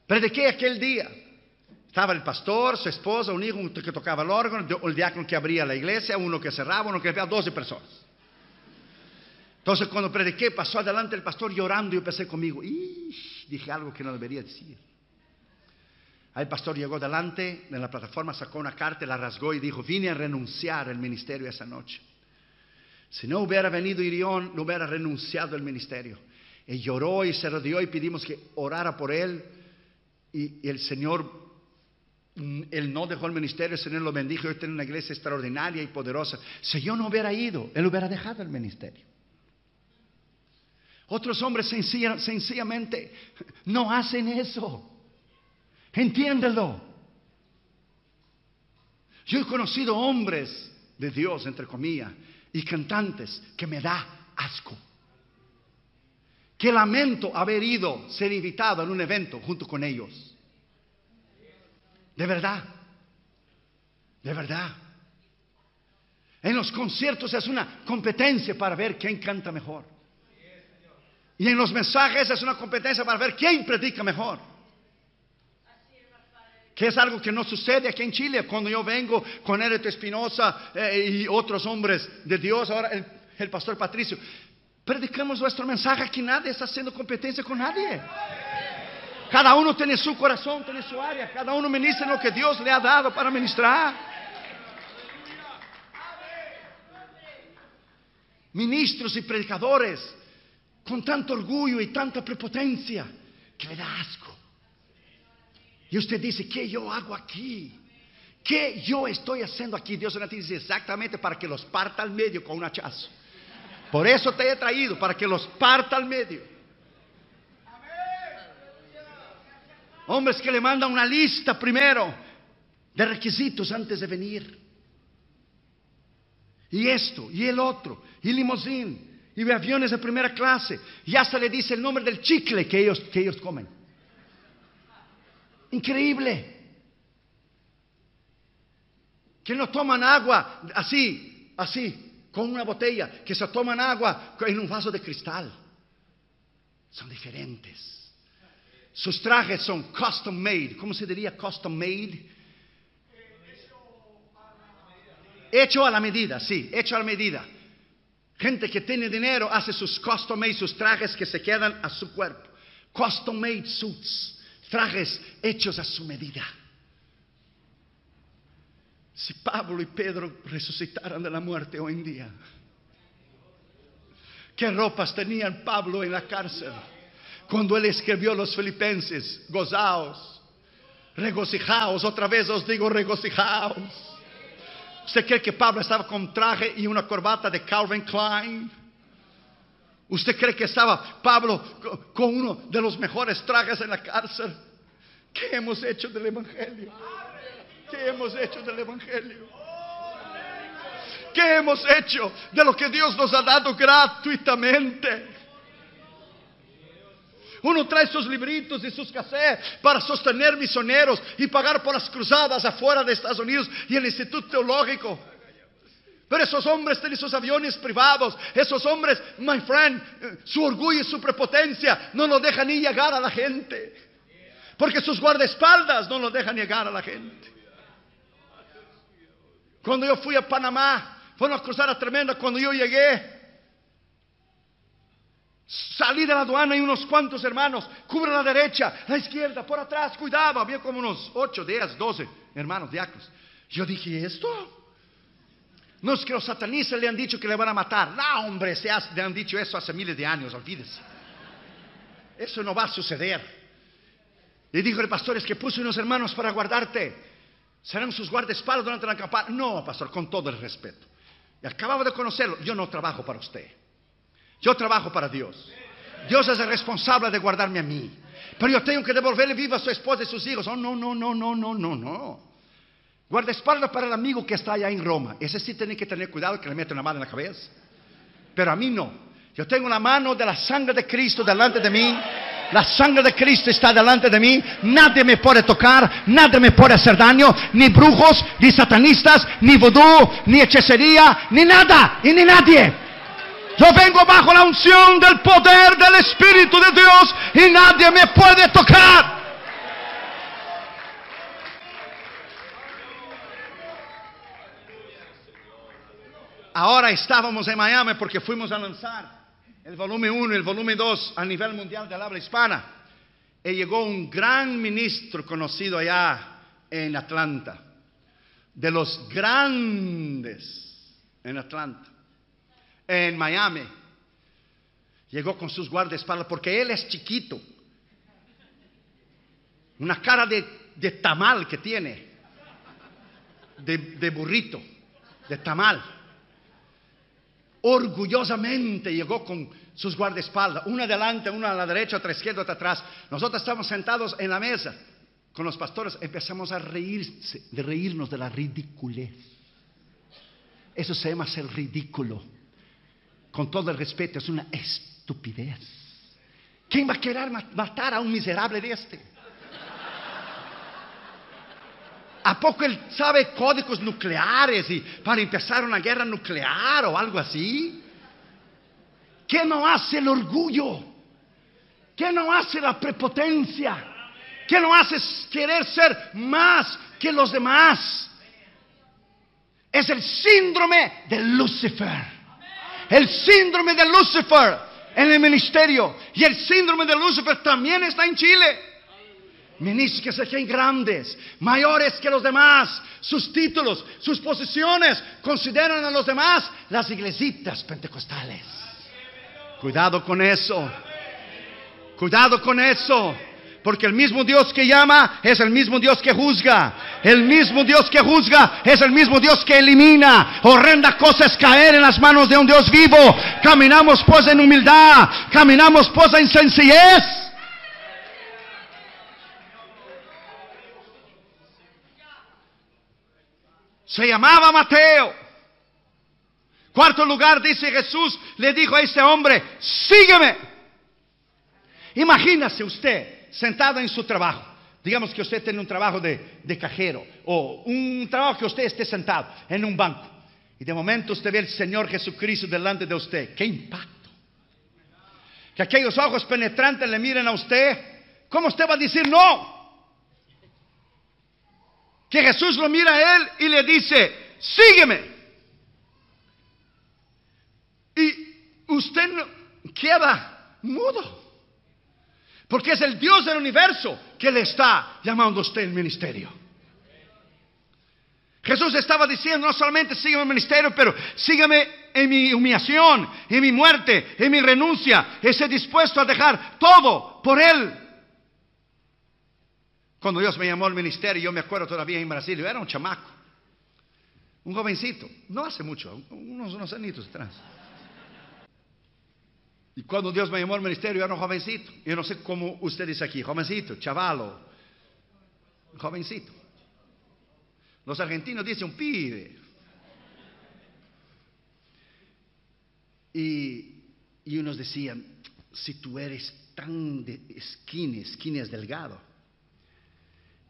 Speaker 1: Prediqué aquel día. Estaba el pastor, su esposa, un hijo que tocaba el órgano, el diácono que abría la iglesia, uno que cerraba, uno que limpiaba, 12 personas. Entonces cuando prediqué, pasó adelante el pastor llorando y yo pensé conmigo, dije algo que no debería decir. Ahí el pastor llegó delante en la plataforma, sacó una carta, la rasgó y dijo, vine a renunciar al ministerio esa noche. Si no hubiera venido Irión, no hubiera renunciado al ministerio. Y lloró y se rodeó y pedimos que orara por él. Y el Señor, él no dejó el ministerio, el Señor lo bendijo. Hoy tiene una iglesia extraordinaria y poderosa. Si yo no hubiera ido, él hubiera dejado el ministerio. Otros hombres sencillamente no hacen eso. Entiéndelo. Yo he conocido hombres de Dios, entre comillas, y cantantes que me da asco. Que lamento haber ido, ser invitado en un evento junto con ellos. De verdad. De verdad. En los conciertos es una competencia para ver quién canta mejor. Y en los mensajes es una competencia para ver quién predica mejor. Que es algo que no sucede aquí en Chile. Cuando yo vengo con Héctor Espinosa y otros hombres de Dios, ahora el pastor Patricio, predicamos nuestro mensaje, aquí nadie está haciendo competencia con nadie. Cada uno tiene su corazón, tiene su área. Cada uno ministra lo que Dios le ha dado para ministrar. Ministros y predicadores con tanto orgullo y tanta prepotencia que le da asco. Y usted dice, ¿qué yo hago aquí? ¿Qué yo estoy haciendo aquí? Dios nos dice exactamente para que los parta al medio con un hachazo. Por eso te he traído, para que los parta al medio. Hombres que le mandan una lista primero de requisitos antes de venir. Y esto, y el otro, y limusín, y aviones de primera clase. Y hasta le dice el nombre del chicle que ellos comen. Increíble. Que no toman agua así, con una botella. Que se toman agua en un vaso de cristal. Son diferentes. Sus trajes son custom made. ¿Cómo se diría custom made? Hecho a la medida, sí, hecho a la medida. Gente que tiene dinero hace sus custom made, sus trajes que se quedan a su cuerpo. Custom made suits, trajes hechos a su medida. Si Pablo y Pedro resucitaran de la muerte hoy en día, ¿qué ropas tenían Pablo en la cárcel? Cuando él escribió a los filipenses, gozaos, regocijaos, otra vez os digo regocijaos. ¿Usted cree que Pablo estaba con traje y una corbata de Calvin Klein? ¿Usted cree que estaba Pablo con uno de los mejores trajes en la cárcel? ¿Qué hemos hecho del Evangelio? ¿Qué hemos hecho del Evangelio? ¿Qué hemos hecho de lo que Dios nos ha dado gratuitamente? Uno trae sus libritos y sus cassettes para sostener misioneros y pagar por las cruzadas afuera de Estados Unidos y el Instituto Teológico. Pero esos hombres tienen sus aviones privados. Esos hombres, my friend, su orgullo y su prepotencia no nos dejan ni llegar a la gente. Porque sus guardaespaldas no nos dejan llegar a la gente. Cuando yo fui a Panamá, fue una cruzada tremenda. Cuando yo llegué, salí de la aduana y unos cuantos hermanos, cubre la derecha, la izquierda, por atrás, cuidado. Había como unos 8, 10, 12 hermanos diáconos. Yo dije, ¿y esto? No es que los satanistas le han dicho que le van a matar. No, hombre, le han dicho eso hace miles de años, olvídese. Eso no va a suceder. Le dijo el pastor, es que puso unos hermanos para guardarte. ¿Serán sus guardaespaldas durante la campaña? No, pastor, con todo el respeto. Y acababa de conocerlo. Yo no trabajo para usted. Yo trabajo para Dios. Dios es el responsable de guardarme a mí. Pero yo tengo que devolverle viva a su esposa y sus hijos. Oh, no. Guardaespaldas para el amigo que está allá en Roma. Ese sí tiene que tener cuidado que le mete una mano en la cabeza. Pero a mí no. Yo tengo una mano de la sangre de Cristo delante de mí. La sangre de Cristo está delante de mí. Nadie me puede tocar, nadie me puede hacer daño. Ni brujos, ni satanistas, ni vudú, ni hechicería, ni nada y ni nadie. Yo vengo bajo la unción del poder del Espíritu de Dios y nadie me puede tocar. Ahora estábamos en Miami porque fuimos a lanzar el volumen 1 y el volumen 2 a nivel mundial del habla hispana. Y llegó un gran ministro conocido allá en Atlanta, de los grandes en Atlanta, en Miami. Llegó con sus guardaespaldas porque él es chiquito. Una cara de tamal que tiene, de burrito, de tamal. Orgullosamente llegó con sus guardaespaldas, una adelante, una a la derecha, otra a la izquierda, otra atrás. Nosotros estamos sentados en la mesa con los pastores, empezamos a reírnos de la ridiculez. Eso se llama ser ridículo. Con todo el respeto, es una estupidez. ¿Quién va a querer matar a un miserable de este? ¿A poco él sabe códigos nucleares y para empezar una guerra nuclear o algo así? ¿Qué no hace el orgullo? ¿Qué no hace la prepotencia? ¿Qué no hace querer ser más que los demás? Es el síndrome de Lucifer. El síndrome de Lucifer en el ministerio. Y el síndrome de Lucifer también está en Chile. Ministros que se creen grandes, mayores que los demás, sus títulos, sus posiciones, consideran a los demás las iglesitas pentecostales. Cuidado con eso. Cuidado con eso. Porque el mismo Dios que llama es el mismo Dios que juzga. El mismo Dios que juzga es el mismo Dios que elimina. Horrenda cosa es caer en las manos de un Dios vivo. Caminamos pues en humildad. Caminamos pues en sencillez. Se llamaba Mateo. Cuarto lugar, dice Jesús, le dijo a ese hombre, sígueme. Imagínese usted sentado en su trabajo. Digamos que usted tiene un trabajo de cajero o un trabajo que usted esté sentado en un banco. Y de momento usted ve al Señor Jesucristo delante de usted. ¡Qué impacto! Que aquellos ojos penetrantes le miren a usted. ¿Cómo usted va a decir no? Que Jesús lo mira a él y le dice, sígueme. Y usted no queda mudo. Porque es el Dios del universo que le está llamando a usted el ministerio. Jesús estaba diciendo, no solamente sígueme en el ministerio, pero sígueme en mi humillación, en mi muerte, en mi renuncia. Estoy dispuesto a dejar todo por Él. Cuando Dios me llamó al ministerio, yo me acuerdo todavía en Brasil, yo era un chamaco, un jovencito, no hace mucho, unos añitos atrás. Y cuando Dios me llamó al ministerio, yo era un jovencito. Yo no sé cómo usted dice aquí, jovencito, chavalo, jovencito. Los argentinos dicen un pibe. Y unos decían, si tú eres tan skinny es delgado,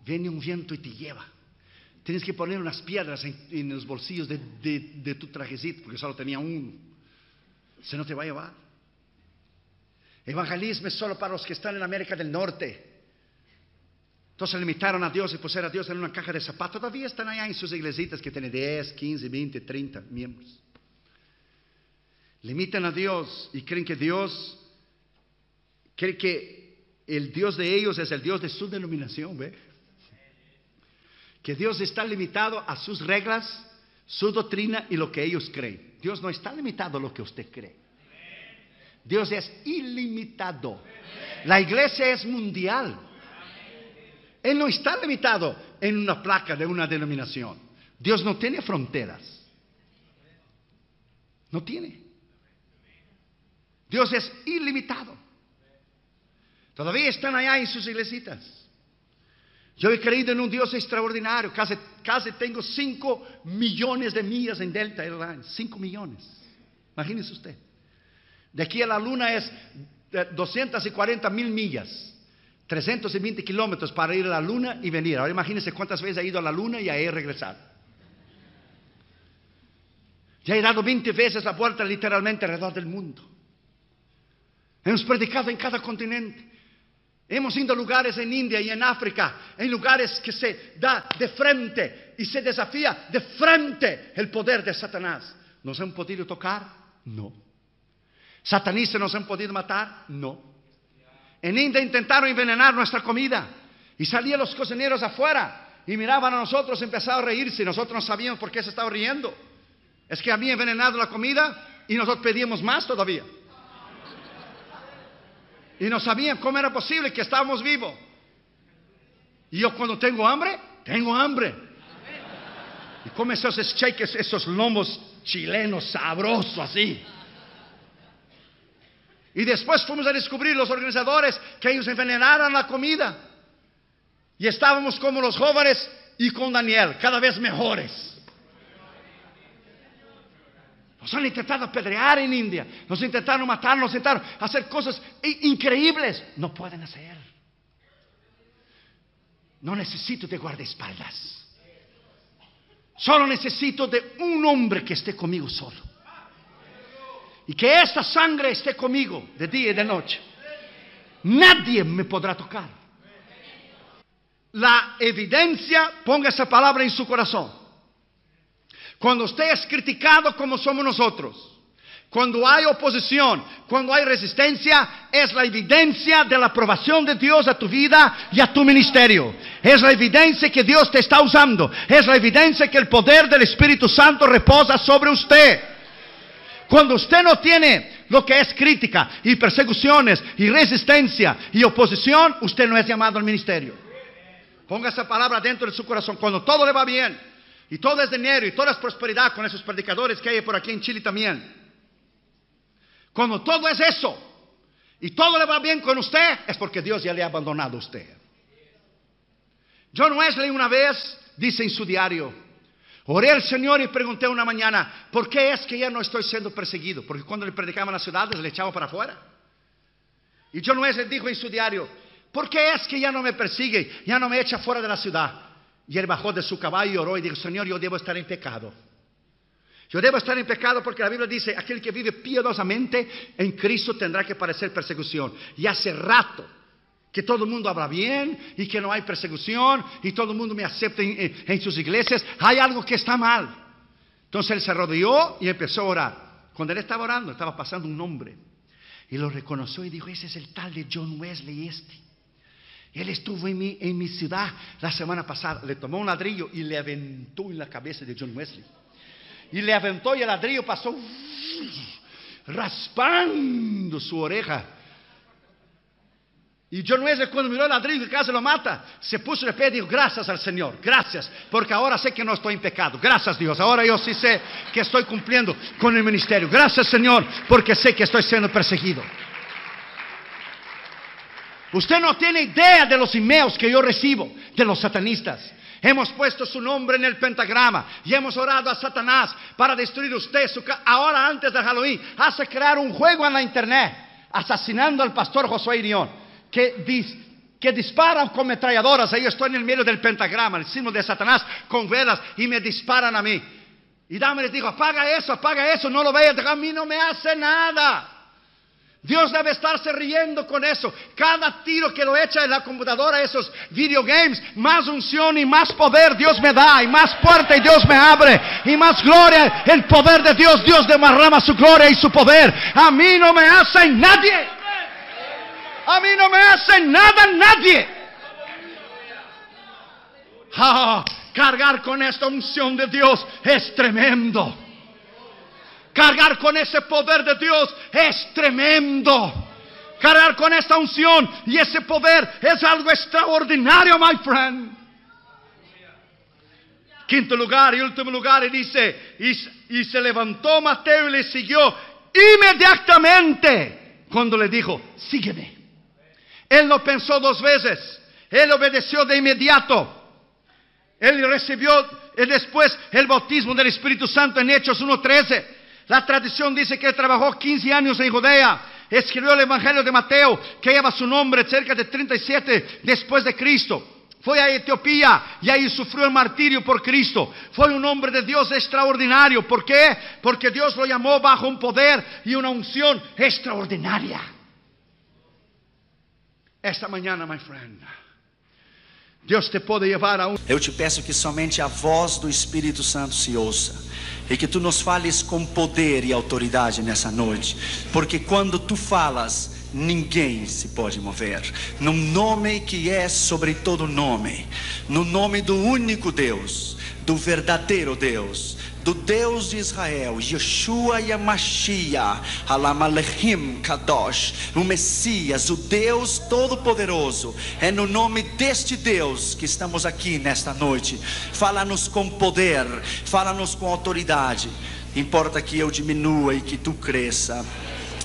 Speaker 1: viene un viento y te lleva. Tienes que poner unas piedras en los bolsillos de tu trajecito, porque solo tenía uno. Se no te va a llevar. Evangelismo es solo para los que están en América del Norte. Entonces limitaron a Dios y pusieron a Dios en una caja de zapatos. Todavía están allá en sus iglesitas que tienen 10, 15, 20, 30 miembros. Limitan a Dios y creen que el Dios de ellos es el Dios de su denominación, ¿ve? Que Dios está limitado a sus reglas, su doctrina y lo que ellos creen. Dios no está limitado a lo que usted cree. Dios es ilimitado. La iglesia es mundial. Él no está limitado en una placa de una denominación. Dios no tiene fronteras. No tiene. Dios es ilimitado. Todavía están allá en sus iglesitas. Yo he creído en un Dios extraordinario. Casi tengo 5 millones de millas en Delta Airlines. 5 millones. Imagínese usted. De aquí a la luna es 240,000 millas. 320 kilómetros para ir a la luna y venir. Ahora imagínense cuántas veces he ido a la luna y he regresado. Ya he dado 20 veces la vuelta literalmente alrededor del mundo. Hemos predicado en cada continente. Hemos ido a lugares en India y en África, en lugares que se da de frente y se desafía de frente el poder de Satanás. ¿Nos han podido tocar? No. ¿Satanistas nos han podido matar? No. En India intentaron envenenar nuestra comida y salían los cocineros afuera y miraban a nosotros y empezaban a reírse y nosotros no sabíamos por qué se estaban riendo. Es que habían envenenado la comida y nosotros pedíamos más todavía. Y no sabían cómo era posible que estábamos vivos. Y yo cuando tengo hambre, tengo hambre. Y como esos steaks, esos lomos chilenos sabrosos así. Y después fuimos a descubrir los organizadores que ellos envenenaron la comida. Y estábamos como los jóvenes y con Daniel, cada vez mejores. Nos han intentado apedrear en India, nos intentaron matar, nos intentaron hacer cosas increíbles. No pueden hacer. No necesito de guardaespaldas. Solo necesito de un hombre que esté conmigo solo. Y que esta sangre esté conmigo de día y de noche. Nadie me podrá tocar. La evidencia, ponga esa palabra en su corazón. Cuando usted es criticado como somos nosotros, cuando hay oposición, cuando hay resistencia, es la evidencia de la aprobación de Dios a tu vida y a tu ministerio. Es la evidencia que Dios te está usando. Es la evidencia que el poder del Espíritu Santo reposa sobre usted. Cuando usted no tiene lo que es crítica y persecuciones y resistencia y oposición, usted no es llamado al ministerio. Ponga esa palabra dentro de su corazón. Cuando todo le va bien y todo es dinero y toda es prosperidad, con esos predicadores que hay por aquí en Chile también. Cuando todo es eso y todo le va bien con usted, es porque Dios ya le ha abandonado a usted. John Wesley una vez dice en su diario: oré al Señor y pregunté una mañana, ¿por qué es que ya no estoy siendo perseguido? Porque cuando le predicaban en las ciudades le echaban para afuera. Y John Wesley dijo en su diario: ¿por qué es que ya no me persigue, ya no me echa fuera de la ciudad? Y él bajó de su caballo y oró y dijo: Señor, yo debo estar en pecado. Yo debo estar en pecado porque la Biblia dice: aquel que vive piadosamente en Cristo tendrá que padecer persecución. Y hace rato que todo el mundo habla bien y que no hay persecución y todo el mundo me acepta en sus iglesias. Hay algo que está mal. Entonces él se rodeó y empezó a orar. Cuando él estaba orando, estaba pasando un hombre y lo reconoció y dijo: ese es el tal de John Wesley Él estuvo en mi ciudad la semana pasada. Le tomó un ladrillo y le aventó en la cabeza de John Wesley. Y le aventó y el ladrillo pasó raspando su oreja. Y John Wesley, cuando miró el ladrillo que casi lo mata, se puso de pie y dijo: gracias al Señor, gracias, porque ahora sé que no estoy en pecado. Gracias, Dios, ahora yo sí sé que estoy cumpliendo con el ministerio. Gracias, Señor, porque sé que estoy siendo perseguido. Usted no tiene idea de los emails que yo recibo de los satanistas. Hemos puesto su nombre en el pentagrama y hemos orado a Satanás para destruir usted. Ahora, antes de Halloween, hace crear un juego en la internet asesinando al pastor Josué Irión, que disparan con ametralladoras. Ahí estoy en el medio del pentagrama, el signo de Satanás, con velas, y me disparan a mí. Y Dame les dijo: apaga eso, no lo veas, a mí no me hace nada. Dios debe estarse riendo con eso. Cada tiro que lo echa en la computadora, esos videogames, más unción y más poder Dios me da, y más puerta y Dios me abre, y más gloria, el poder de Dios. Dios derrama su gloria y su poder. A mí no me hace nadie. A mí no me hace nada nadie. Cargar con esta unción de Dios es tremendo. Cargar con ese poder de Dios es tremendo. Cargar con esta unción y ese poder es algo extraordinario, my friend. Quinto lugar y último lugar, y dice: y se levantó Mateo y le siguió inmediatamente cuando le dijo: sígueme. Él no pensó dos veces. Ele obedeceu de imediato. Ele recebeu después el bautismo del Espíritu Santo en Hechos 1:13. La tradición dice que él trabajó 15 años en Judea. Escribió el Evangelio de Mateo, que lleva su nombre, cerca de 37 después de Cristo. Fue a Etiopía y ahí sufrió el martirio por Cristo. Fue un hombre de Dios extraordinario. ¿Por qué? Porque Dios lo llamó bajo un poder y una unción extraordinaria. Esta mañana, my friend, Deus te pode levar a
Speaker 2: Eu te peço que somente a voz do Espírito Santo se ouça, e que tu nos fales com poder e autoridade nessa noite, porque quando tu falas, ninguém se pode mover. No nome que é sobre todo nome, no nome do único Deus, do verdadeiro Deus, do Deus de Israel, Yeshua Yamashiach, Halamalechim Kadosh, o Messias, o Deus Todo-Poderoso. É no nome deste Deus que estamos aqui nesta noite. Fala-nos com poder, fala-nos com autoridade. Importa que eu diminua e que tu cresça,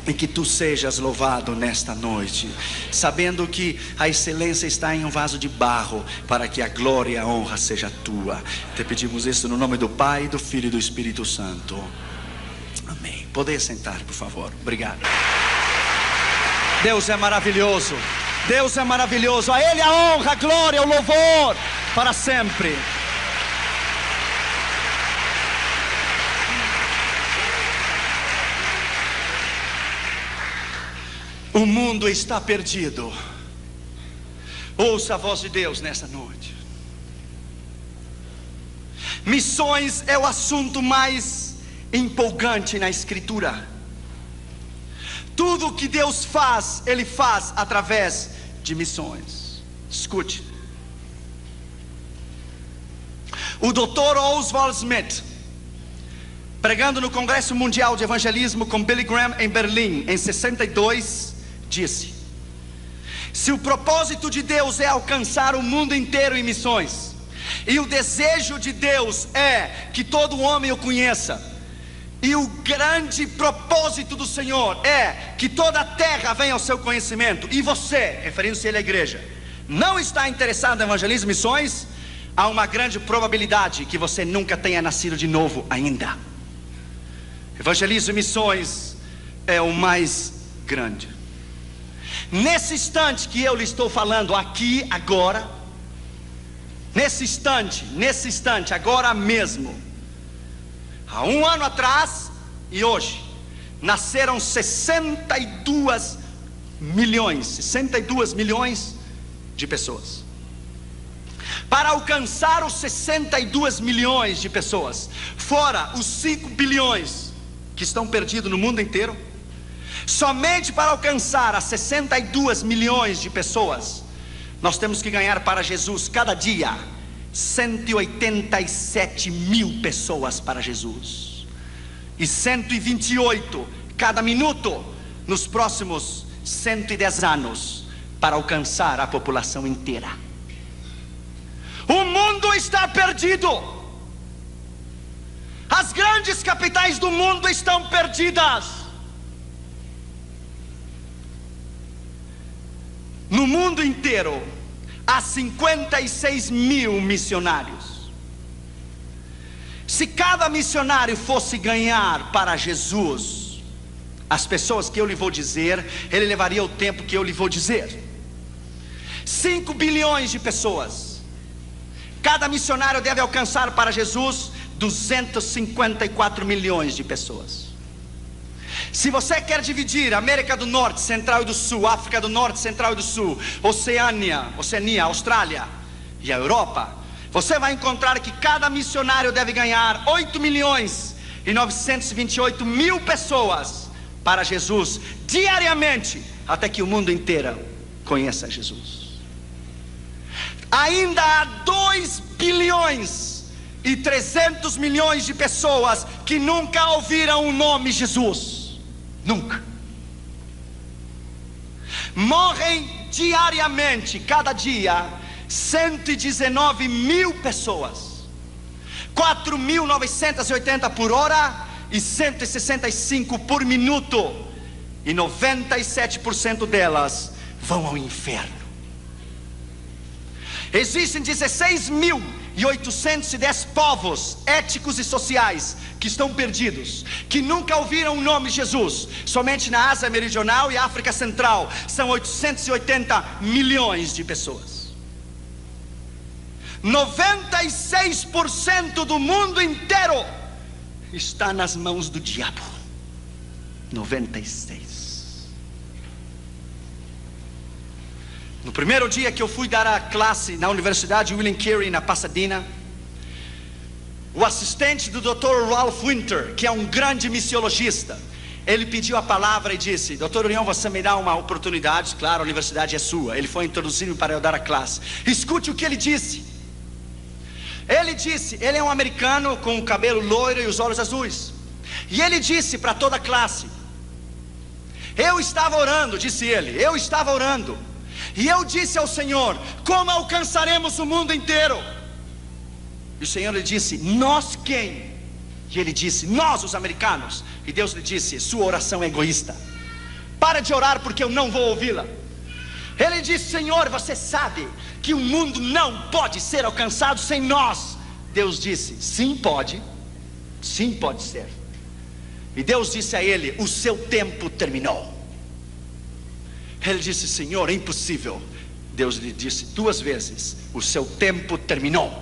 Speaker 2: e que tu sejas louvado nesta noite, sabendo que a excelência está em um vaso de barro, para que a glória e a honra seja tua. Te pedimos isso no nome do Pai, do Filho e do Espírito Santo. Amém. Poder sentar, por favor. Obrigado. Deus é maravilhoso. Deus é maravilhoso. A Ele a honra, a glória, o louvor para sempre. O mundo está perdido. Ouça a voz de Deus nessa noite. Missões é o assunto mais empolgante na Escritura. Tudo o que Deus faz, Ele faz através de missões. Escute. O Dr. Oswald Smith, pregando no Congresso Mundial de Evangelismo com Billy Graham em Berlim em 62, disse: se o propósito de Deus é alcançar o mundo inteiro em missões, e o desejo de Deus é que todo homem o conheça, e o grande propósito do Senhor é que toda a terra venha ao seu conhecimento, e você, referindo-se à igreja, não está interessado em evangelismo e missões, há uma grande probabilidade que você nunca tenha nascido de novo ainda. Evangelismo e missões é o mais grande. Nesse instante que eu lhe estou falando aqui, agora, nesse instante, agora mesmo, há um ano atrás e hoje, nasceram 62 milhões de pessoas. Para alcançar os 62 milhões de pessoas, fora os 5 bilhões que estão perdidos no mundo inteiro, somente para alcançar as 62 milhões de pessoas, nós temos que ganhar para Jesus cada dia 187 mil pessoas para Jesus, e 128 cada minuto nos próximos 110 anos, para alcançar a população inteira. O mundo está perdido. As grandes capitais do mundo estão perdidas. No mundo inteiro há 56 mil missionários. Se cada missionário fosse ganhar para Jesus as pessoas que eu lhe vou dizer, ele levaria o tempo que eu lhe vou dizer. 5 bilhões de pessoas. Cada missionário deve alcançar para Jesus 254 milhões de pessoas. Se você quer dividir América do Norte, Central e do Sul, África do Norte, Central e do Sul, Oceania, Austrália e a Europa, você vai encontrar que cada missionário deve ganhar 8 milhões e 928 mil pessoas para Jesus diariamente, até que o mundo inteiro conheça Jesus. Ainda há 2 bilhões e 300 milhões de pessoas que nunca ouviram o nome Jesus. Nunca. Morrem diariamente, cada dia, 119 mil pessoas, 4.980 por hora e 165 por minuto, e 97% delas vão ao inferno. Existem 16.810 povos étnicos e sociais que estão perdidos, que nunca ouviram o nome de Jesus. Somente na Ásia Meridional e África Central são 880 milhões de pessoas. 96% do mundo inteiro está nas mãos do diabo. 96%. No primeiro dia que eu fui dar a classe na Universidade William Carey, na Pasadena, o assistente do Dr. Ralph Winter, que é um grande missiologista, ele pediu a palavra e disse: Dr. União, você me dá uma oportunidade? Claro, a universidade é sua. Ele foi introduzido para eu dar a classe. Escute o que ele disse. Ele disse, ele é um americano com o cabelo loiro e os olhos azuis, e ele disse para toda a classe: eu estava orando, disse ele, eu estava orando, e eu disse ao Senhor: como alcançaremos o mundo inteiro? E o Senhor lhe disse: nós quem? E ele disse: nós, os americanos. E Deus lhe disse: sua oração é egoísta, para de orar porque eu não vou ouvi-la. Ele disse: Senhor, você sabe que o mundo não pode ser alcançado sem nós. Deus disse: sim pode ser. E Deus disse a ele: o seu tempo terminou. Ele disse: Senhor, é impossível. Deus lhe disse 2 vezes: o seu tempo terminou.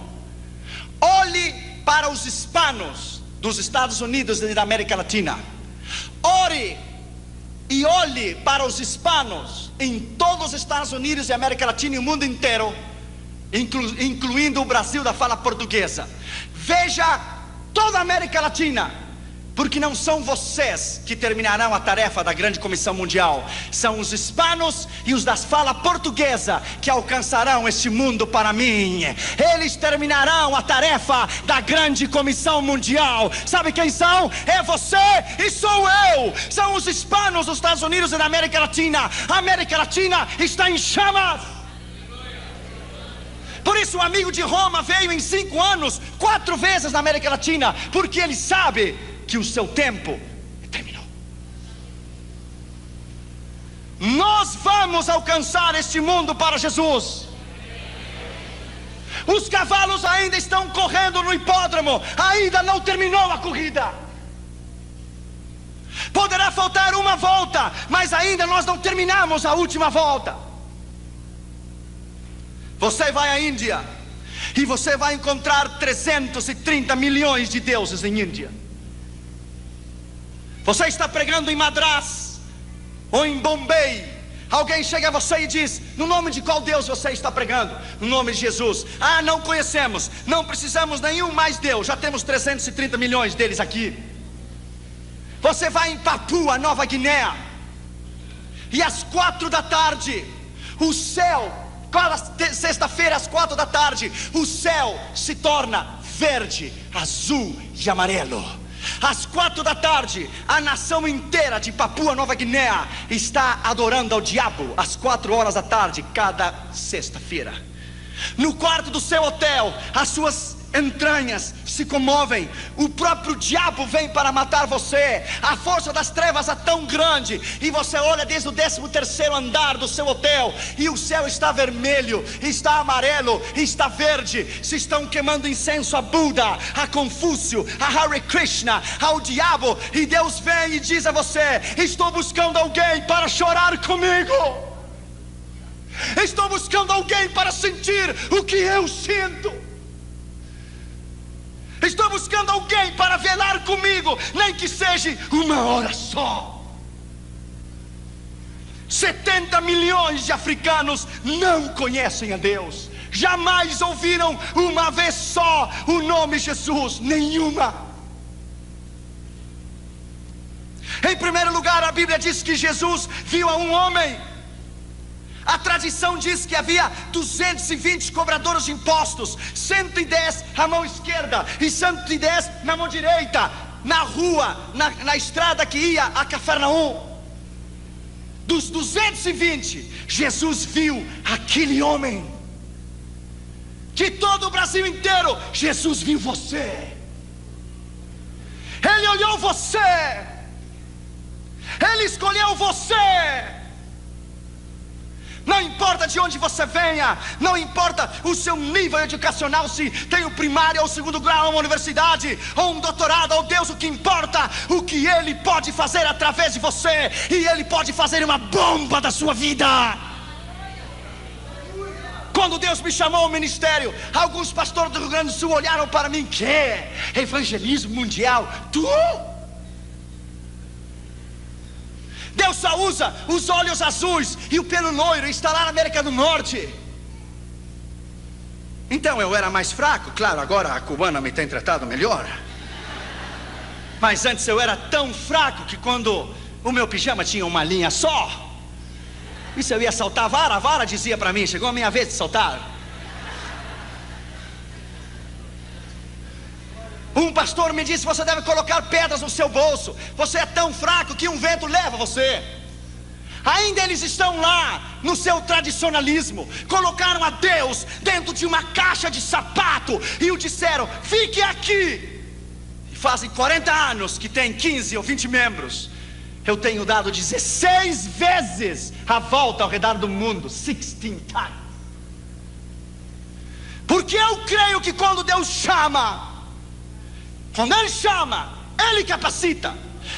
Speaker 2: Olhe para os hispanos dos Estados Unidos e da América Latina. Ore e olhe para os hispanos em todos os Estados Unidos e América Latina e o mundo inteiro, incluindo o Brasil da fala portuguesa. Veja toda a América Latina, porque não são vocês que terminarão a tarefa da grande comissão mundial, são os hispanos e os da fala portuguesa que alcançarão este mundo para mim. Eles terminarão a tarefa da grande comissão mundial. Sabe quem são? É você e sou eu. São os hispanos dos Estados Unidos e da América Latina. A América Latina está em chamas. Por isso o amigo de Roma veio em 5 anos 4 vezes na América Latina, porque ele sabe que o seu tempo terminou. Nós vamos alcançar este mundo para Jesus. Os cavalos ainda estão correndo no hipódromo, ainda não terminou a corrida. Poderá faltar uma volta, mas ainda nós não terminamos a última volta. Você vai à Índia e você vai encontrar 330 milhões de deuses em Índia. Você está pregando em Madras ou em Bombay, alguém chega a você e diz: no nome de qual Deus você está pregando? No nome de Jesus. Ah, não conhecemos, não precisamos nenhum mais Deus, já temos 330 milhões deles aqui. Você vai em Papua Nova Guiné e às 4 da tarde o céu, sexta-feira às 4 da tarde, o céu se torna verde, azul e amarelo. Às 4 da tarde, a nação inteira de Papua Nova Guiné está adorando ao diabo às 4 horas da tarde, cada sexta-feira. No quarto do seu hotel, as suas entranhas se comovem. O próprio diabo vem para matar você. A força das trevas é tão grande, e você olha desde o 13º andar do seu hotel, e o céu está vermelho, está amarelo, está verde. Se estão queimando incenso a Buda, a Confúcio, a Hare Krishna, ao diabo. E Deus vem e diz a você: estou buscando alguém para chorar comigo. Estou buscando alguém para sentir o que eu sinto. Estou buscando alguém para velar comigo, nem que seja 1 hora só. 70 milhões de africanos não conhecem a Deus, jamais ouviram uma vez só o nome Jesus, nenhuma. Em primeiro lugar, a Bíblia diz que Jesus viu a um homem. A tradição diz que havia 220 cobradores de impostos, 110 à mão esquerda e 110 na mão direita, na rua, na estrada que ia a Cafarnaum. Dos 220, Jesus viu aquele homem. De todo o Brasil inteiro, Jesus viu você. Ele olhou você. Ele escolheu você. Não importa de onde você venha, não importa o seu nível educacional, se tem o primário ou o segundo grau, uma universidade ou um doutorado, ou Deus, o que importa, o que Ele pode fazer através de você, e Ele pode fazer uma bomba da sua vida. Quando Deus me chamou ao ministério, alguns pastores do Rio Grande do Sul olharam para mim: que evangelismo mundial? Tu? Deus só usa os olhos azuis e o pelo loiro, e está lá na América do Norte. Então eu era mais fraco, claro, agora a cubana me tem tratado melhor. Mas antes eu era tão fraco que quando o meu pijama tinha uma linha só, e se eu ia saltar a vara dizia para mim: chegou a minha vez de saltar. Um pastor me disse: você deve colocar pedras no seu bolso, você é tão fraco que um vento leva você. Ainda eles estão lá no seu tradicionalismo, colocaram a Deus dentro de uma caixa de sapato e o disseram: fique aqui. E fazem 40 anos que tem 15 ou 20 membros. Eu tenho dado 16 vezes a volta ao redor do mundo, 16 times. Porque eu creio que quando Deus chama, quando Ele chama, Ele capacita.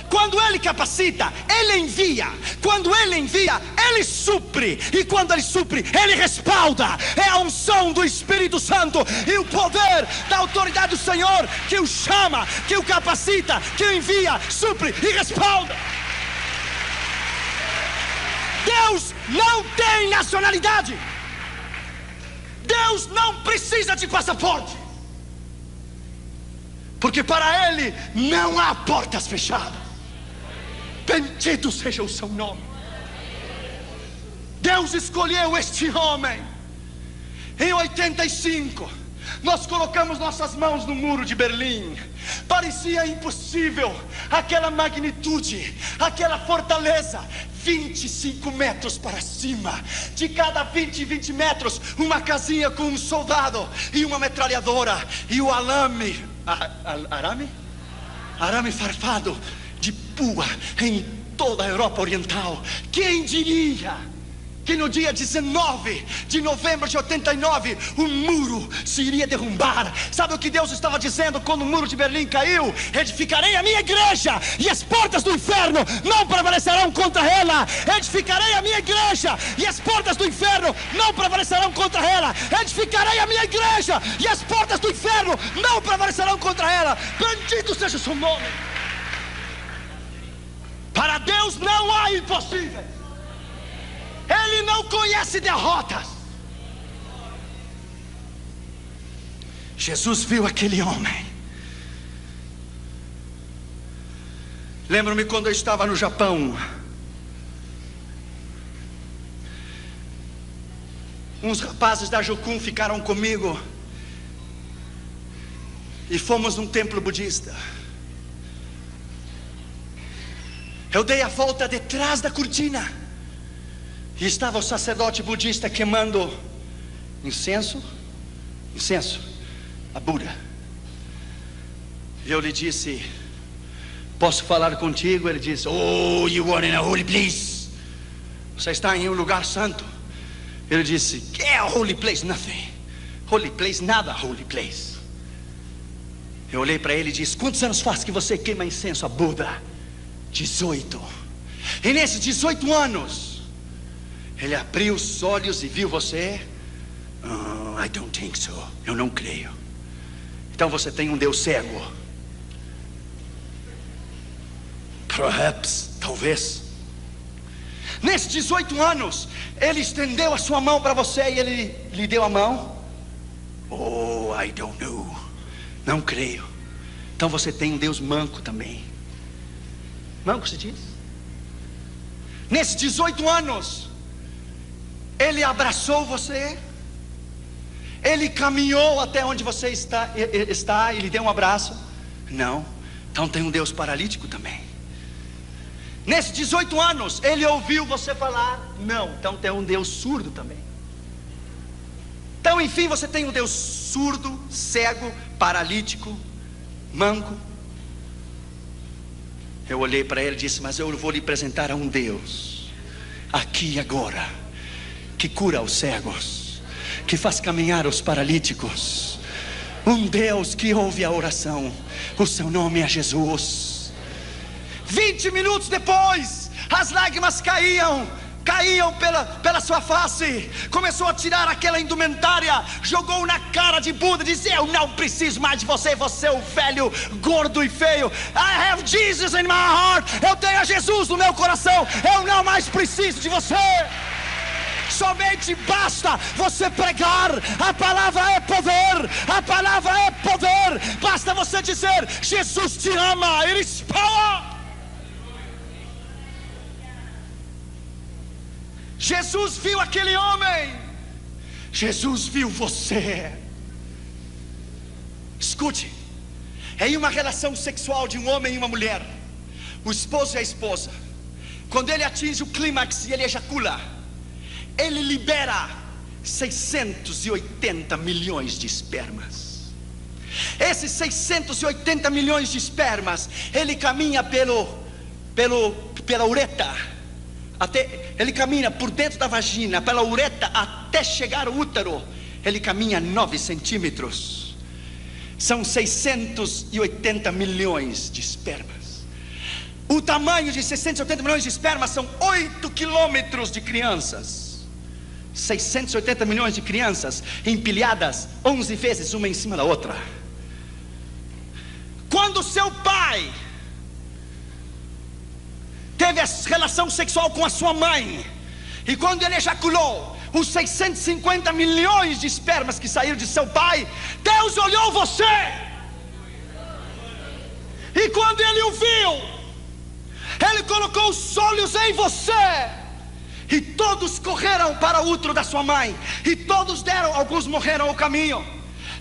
Speaker 2: Quando Ele capacita, Ele envia. Quando Ele envia, Ele supre. E quando Ele supre, Ele respalda. É a unção do Espírito Santo e o poder da autoridade do Senhor que o chama, que o capacita, que o envia, supre e respalda. Deus não tem nacionalidade. Deus não precisa de passaporte, porque para Ele não há portas fechadas. Bendito seja o seu nome. Deus escolheu este homem. Em 85 nós colocamos nossas mãos no muro de Berlim. Parecia impossível, aquela magnitude, aquela fortaleza, 25 metros para cima. De cada 20 metros, uma casinha com um soldado e uma metralhadora. E o arame farpado de pua em toda a Europa Oriental. Quem diria que no dia 19 de novembro de 89 o muro se iria derrubar? Sabe o que Deus estava dizendo quando o muro de Berlim caiu? Edificarei a minha igreja e as portas do inferno não prevalecerão contra ela. Edificarei a minha igreja e as portas do inferno não prevalecerão contra ela. Edificarei a minha igreja e as portas do inferno não prevalecerão contra ela. Bendito seja o seu nome. Para Deus não há impossível. Ele não conhece derrotas. Jesus viu aquele homem. Lembro-me quando eu estava no Japão. Uns rapazes da Jokun ficaram comigo e fomos num templo budista. Eu dei a volta detrás da cortina e estava o sacerdote budista queimando incenso a Buda. E eu lhe disse: posso falar contigo? Ele disse: oh, you are in a holy place. Você está em um lugar santo. Ele disse: que é a holy place? Nothing. Holy place, nada holy place. Eu olhei para ele e disse: quantos anos faz que você queima incenso a Buda? 18. E nesses 18 anos ele abriu os olhos e viu você. Oh, I don't think so. Eu não creio. Então você tem um Deus cego. Perhaps, talvez. Nesses 18 anos ele estendeu a sua mão para você e ele lhe deu a mão. Oh, I don't know. Não creio. Então você tem um Deus manco também. Manco se diz? Nesses 18 anos ele abraçou você. Ele caminhou até onde você está e lhe deu um abraço? Não. Então tem um Deus paralítico também. Nesses 18 anos ele ouviu você falar? Não. Então tem um Deus surdo também. Então enfim você tem um Deus surdo, cego, paralítico, manco. Eu olhei para ele e disse: mas eu vou lhe apresentar a um Deus aqui e agora que cura os cegos, que faz caminhar os paralíticos. Um Deus que ouve a oração. O seu nome é Jesus. 20 minutos depois, as lágrimas caíam pela sua face. Começou a tirar aquela indumentária, jogou na cara de Buda, disse: eu não preciso mais de você, você é o velho, gordo e feio. I have Jesus in my heart. Eu tenho a Jesus no meu coração. Eu não mais preciso de você. Somente basta você pregar. A palavra é poder. A palavra é poder. Basta você dizer: Jesus te ama. It is power. Jesus viu aquele homem. Jesus viu você. Escute. Em uma relação sexual de um homem e uma mulher, o esposo e a esposa, quando ele atinge o clímax e ele ejacula, ele libera 680 milhões de espermas. Esses 680 milhões de espermas, ele caminha pela ureta, ele caminha por dentro da vagina, pela ureta, até chegar ao útero. Ele caminha 9 centímetros. São 680 milhões de espermas. O tamanho de 680 milhões de espermas são 8 quilômetros de crianças. 680 milhões de crianças empilhadas 11 vezes uma em cima da outra. Quando seu pai teve relação sexual com a sua mãe, e quando ele ejaculou, os 650 milhões de espermas que saíram de seu pai, Deus olhou você, e quando ele o viu, ele colocou os olhos em você, e todos correram para o útero da sua mãe, e todos deram, alguns morreram ao caminho,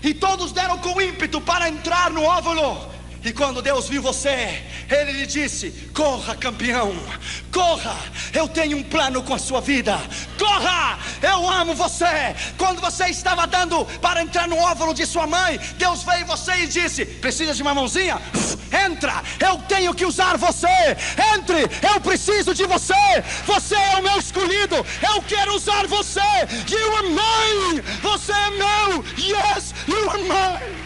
Speaker 2: e todos deram com ímpeto para entrar no óvulo. E quando Deus viu você, Ele lhe disse: corra, campeão, corra, eu tenho um plano com a sua vida. Corra, eu amo você. Quando você estava dando para entrar no óvulo de sua mãe, Deus veio em você e disse: precisa de uma mãozinha? Entra, eu tenho que usar você. Entre, eu preciso de você. Você é o meu escolhido, eu quero usar você. You are mine, você é meu. Yes, you are mine.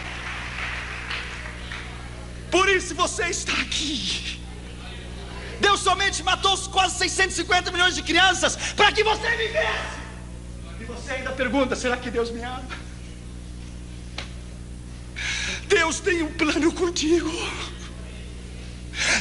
Speaker 2: Por isso você está aqui. Deus somente matou os quase 650 milhões de crianças para que você vivesse. E você ainda pergunta: será que Deus me ama? Deus tem um plano contigo.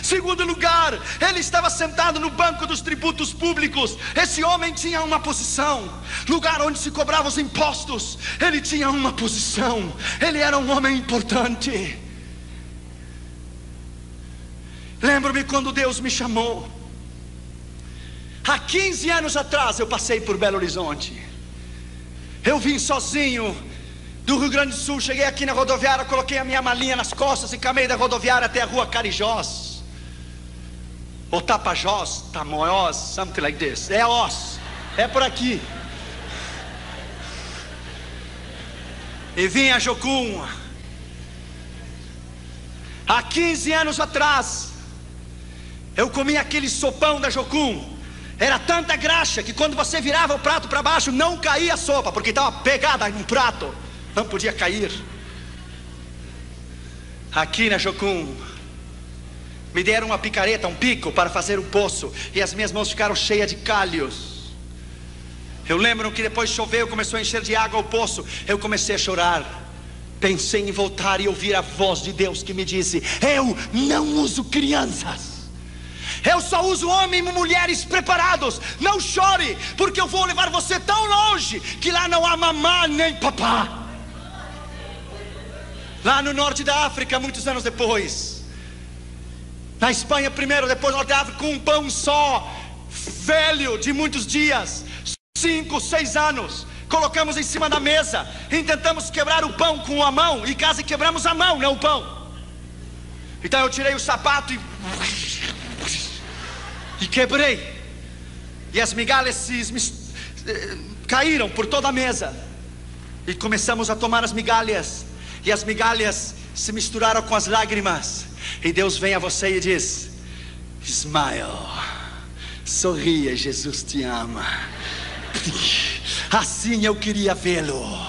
Speaker 2: Segundo lugar, ele estava sentado no banco dos tributos públicos. Esse homem tinha uma posição, lugar onde se cobravam os impostos. Ele tinha uma posição, ele era um homem importante. Lembro-me quando Deus me chamou. Há 15 anos atrás eu passei por Belo Horizonte. Eu vim sozinho do Rio Grande do Sul. Cheguei aqui na rodoviária, coloquei a minha malinha nas costas e caminhei da rodoviária até a rua Carijós, ou Tapajós, Tamoiós, something like this. É Os, é por aqui. E vim a Jocum. Há 15 anos atrás eu comi aquele sopão da Jocum. Era tanta graxa que quando você virava o prato para baixo, não caía a sopa, porque estava pegada no prato, não podia cair. Aqui na Jocum me deram uma picareta, um pico para fazer um poço, e as minhas mãos ficaram cheias de calhos. Eu lembro que depois choveu, começou a encher de água o poço. Eu comecei a chorar. Pensei em voltar e ouvir a voz de Deus que me disse: eu não uso crianças, eu só uso homens e mulheres preparados. Não chore, porque eu vou levar você tão longe que lá não há mamá nem papá. Lá no norte da África, muitos anos depois, na Espanha primeiro, depois no norte da África, com um pão só, velho de muitos dias, 5, 6 anos, colocamos em cima da mesa e tentamos quebrar o pão com a mão, e quase quebramos a mão, não o pão. Então eu tirei o sapato e quebrei, e as migalhas caíram por toda a mesa, e começamos a tomar as migalhas, e as migalhas se misturaram com as lágrimas, e Deus vem a você e diz: smile, sorria, Jesus te ama. Assim eu queria vê-lo.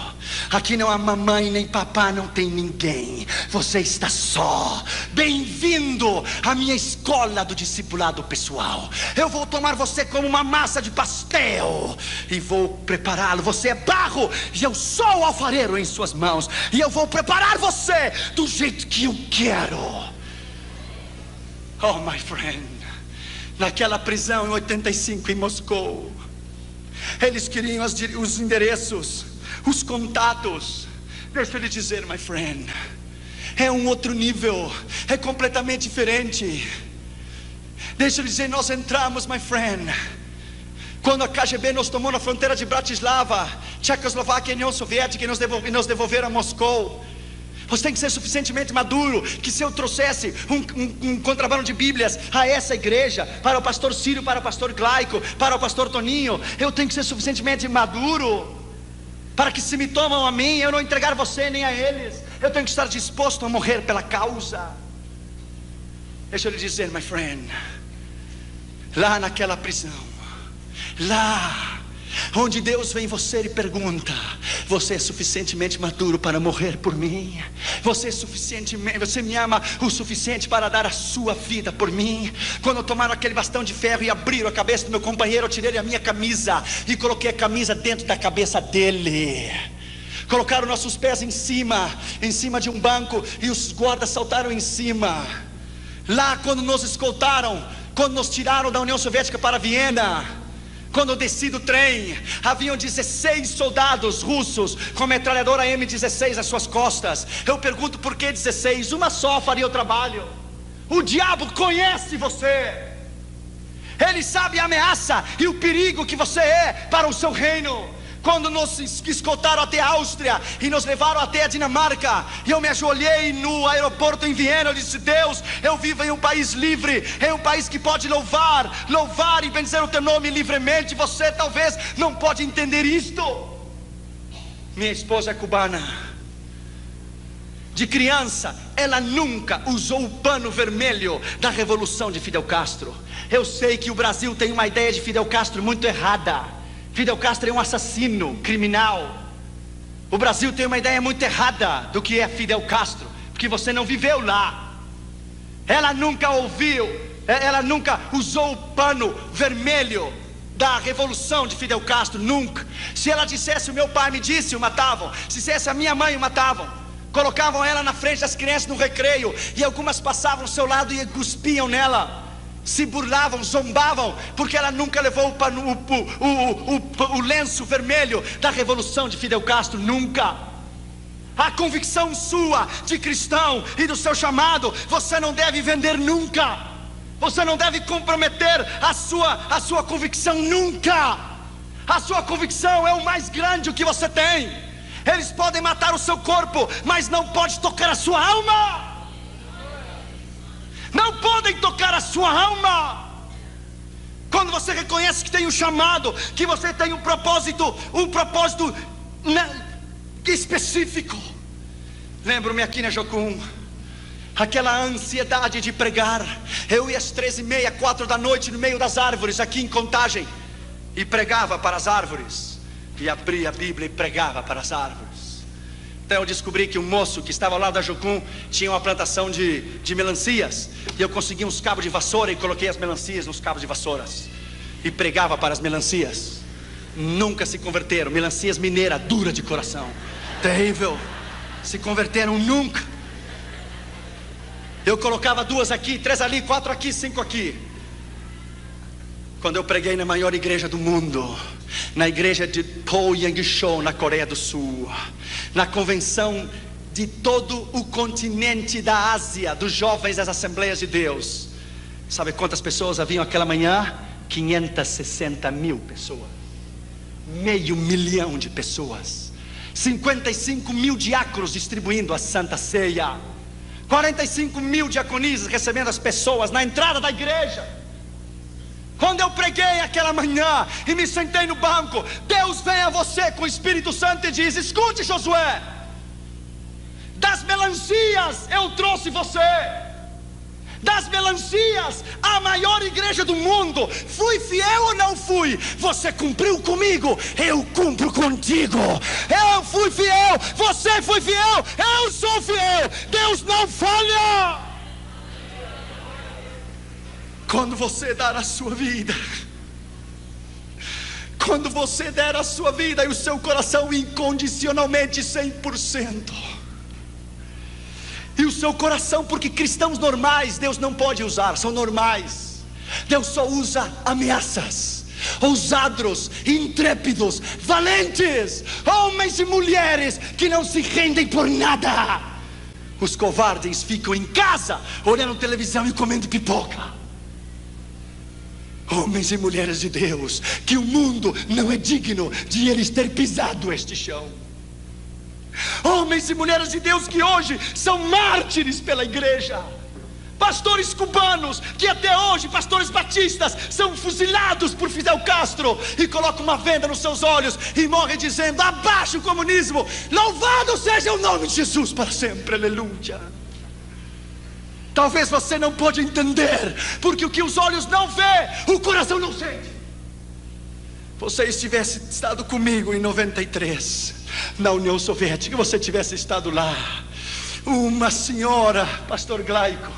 Speaker 2: Aqui não há mamãe nem papá, não tem ninguém. Você está só. Bem-vindo à minha escola do discipulado pessoal. Eu vou tomar você como uma massa de pastel e vou prepará-lo. Você é barro e eu sou o alfareiro em suas mãos. E eu vou preparar você do jeito que eu quero. Oh, my friend, naquela prisão em 85 em Moscou, eles queriam os endereços, os contatos. Deixa eu lhe dizer, my friend, é um outro nível, é completamente diferente. Deixa eu lhe dizer, nós entramos, my friend, quando a KGB nos tomou na fronteira de Bratislava, Tchecoslováquia e União Soviética, e nos devolveram a Moscou. Você tem que ser suficientemente maduro, que se eu trouxesse um contrabando de Bíblias a essa igreja, para o pastor Círio, para o pastor Glaico, para o pastor Toninho, eu tenho que ser suficientemente maduro, para que se me tomam a mim, eu não entregar você nem a eles. Eu tenho que estar disposto a morrer pela causa. Deixa eu lhe dizer, my friend, lá naquela prisão, lá onde Deus vem em você e pergunta: você é suficientemente maduro para morrer por mim? Você me ama o suficiente para dar a sua vida por mim? Quando tomaram aquele bastão de ferro e abriram a cabeça do meu companheiro, eu tirei a minha camisa e coloquei a camisa dentro da cabeça dele. Colocaram nossos pés em cima de um banco e os guardas saltaram em cima. Lá quando nos escoltaram, quando nos tiraram da União Soviética para Viena, quando eu desci do trem, haviam 16 soldados russos com metralhadora M16 às suas costas. Eu pergunto, por que 16? Uma só faria o trabalho. O diabo conhece você. Ele sabe a ameaça e o perigo que você é para o seu reino. Quando nos escoltaram até a Áustria e nos levaram até a Dinamarca, e eu me ajoelhei no aeroporto em Viena, eu disse: Deus, eu vivo em um país livre, em um país que pode louvar e bendizer o teu nome livremente. Você talvez não pode entender isto. Minha esposa é cubana. De criança, ela nunca usou o pano vermelho da revolução de Fidel Castro. Eu sei que o Brasil tem uma ideia de Fidel Castro muito errada. Fidel Castro é um assassino, criminal. O Brasil tem uma ideia muito errada do que é Fidel Castro, porque você não viveu lá. Ela nunca usou o pano vermelho da revolução de Fidel Castro, nunca. Se ela dissesse: o meu pai me disse, o matavam. Se dissesse: a minha mãe, o matavam. Colocavam ela na frente das crianças no recreio, e algumas passavam ao seu lado e cuspiam nela, se burlavam, zombavam, porque ela nunca levou o lenço vermelho da revolução de Fidel Castro, nunca. A convicção sua de cristão e do seu chamado, você não deve vender nunca. Você não deve comprometer a sua convicção nunca. A sua convicção é o mais grande que você tem. Eles podem matar o seu corpo, mas não pode tocar a sua alma. Não podem tocar a sua alma. Quando você reconhece que tem um chamado, que você tem um propósito específico. Lembro-me aqui na Jocum, aquela ansiedade de pregar. Eu ia às 13h30, 4 da noite, no meio das árvores, aqui em Contagem, e pregava para as árvores, e abria a Bíblia e pregava para as árvores. Então eu descobri que um moço que estava ao lado da Jocum tinha uma plantação de melancias, e eu consegui uns cabos de vassoura e coloquei as melancias nos cabos de vassouras e pregava para as melancias. Nunca se converteram. Melancias mineira, dura de coração, terrível. Se converteram nunca. Eu colocava 2 aqui, 3 ali, 4 aqui, 5 aqui. Quando eu preguei na maior igreja do mundo, na igreja de Poyang-shou, na Coreia do Sul, na convenção de todo o continente da Ásia, dos jovens das Assembleias de Deus, sabe quantas pessoas haviam aquela manhã? 560 mil pessoas, 500 mil de pessoas, 55 mil diáconos distribuindo a Santa Ceia, 45 mil diaconisas recebendo as pessoas na entrada da igreja. Quando eu preguei aquela manhã e me sentei no banco, Deus vem a você com o Espírito Santo e diz: escute, Josué, das melancias eu trouxe você, das melancias, a maior igreja do mundo. Fui fiel ou não fui? Você cumpriu comigo, eu cumpro contigo. Eu fui fiel, você foi fiel, eu sou fiel. Deus não falha. Quando você dar a sua vida, quando você der a sua vida e o seu coração incondicionalmente 100%, e o seu coração, porque cristãos normais Deus não pode usar, são normais. Deus só usa ameaças, ousados, intrépidos, valentes, homens e mulheres que não se rendem por nada. Os covardes ficam em casa olhando televisão e comendo pipoca. Homens e mulheres de Deus, que o mundo não é digno de eles ter pisado este chão. Homens e mulheres de Deus que hoje são mártires pela igreja. Pastores cubanos que até hoje, pastores batistas, são fuzilados por Fidel Castro e colocam uma venda nos seus olhos e morrem dizendo: abaixo o comunismo, louvado seja o nome de Jesus para sempre, aleluia. Talvez você não pode entender, porque o que os olhos não vê, o coração não sente. Você tivesse estado comigo em 93, na União Soviética, você tivesse estado lá, uma senhora, pastor Glaico,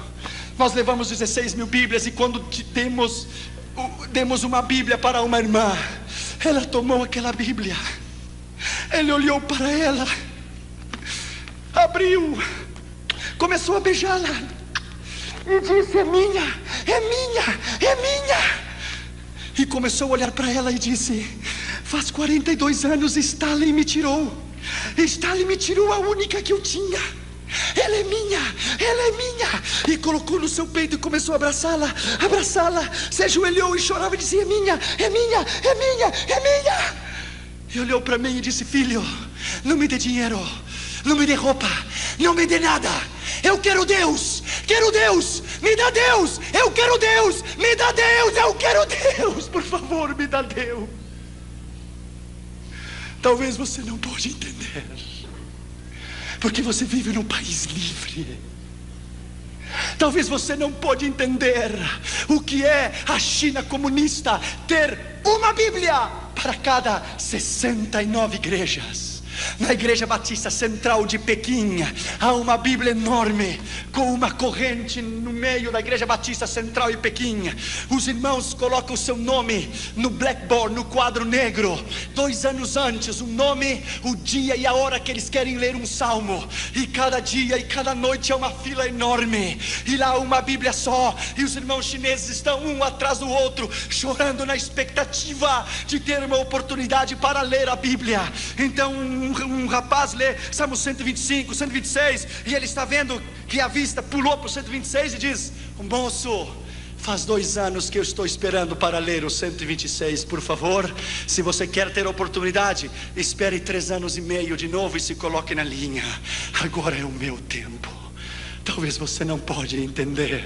Speaker 2: nós levamos 16 mil Bíblias, e quando demos uma Bíblia para uma irmã, ela tomou aquela Bíblia, ele olhou para ela, abriu, começou a beijá-la e disse: é minha, é minha, é minha. E começou a olhar para ela e disse: faz 42 anos Stalin me tirou. Stalin me tirou a única que eu tinha. Ela é minha, ela é minha. E colocou no seu peito e começou a abraçá-la, abraçá-la. Se ajoelhou e chorava e dizia: é minha, é minha, é minha, é minha. E olhou para mim e disse: filho, não me dê dinheiro, não me dê roupa, não me dê nada. Eu quero Deus, quero Deus, me dá Deus. Eu quero Deus, me dá Deus. Eu quero Deus, por favor, me dá Deus. Talvez você não pode entender, porque você vive num país livre. Talvez você não pode entender o que é a China comunista ter uma Bíblia para cada 69 igrejas. Na Igreja Batista Central de Pequim há uma Bíblia enorme, com uma corrente no meio da Igreja Batista Central de Pequim. Os irmãos colocam o seu nome no blackboard, no quadro negro, 2 anos antes, o nome, o dia e a hora que eles querem ler um salmo. E cada dia e cada noite é uma fila enorme, e lá uma Bíblia só, e os irmãos chineses estão um atrás do outro, chorando na expectativa de ter uma oportunidade para ler a Bíblia. Então um rapaz lê Salmo 125, 126, e ele está vendo que a vista pulou para o 126 e diz: moço, faz 2 anos que eu estou esperando para ler o 126, por favor, se você quer ter oportunidade, espere 3 anos e meio de novo e se coloque na linha. Agora é o meu tempo. Talvez você não pode entender.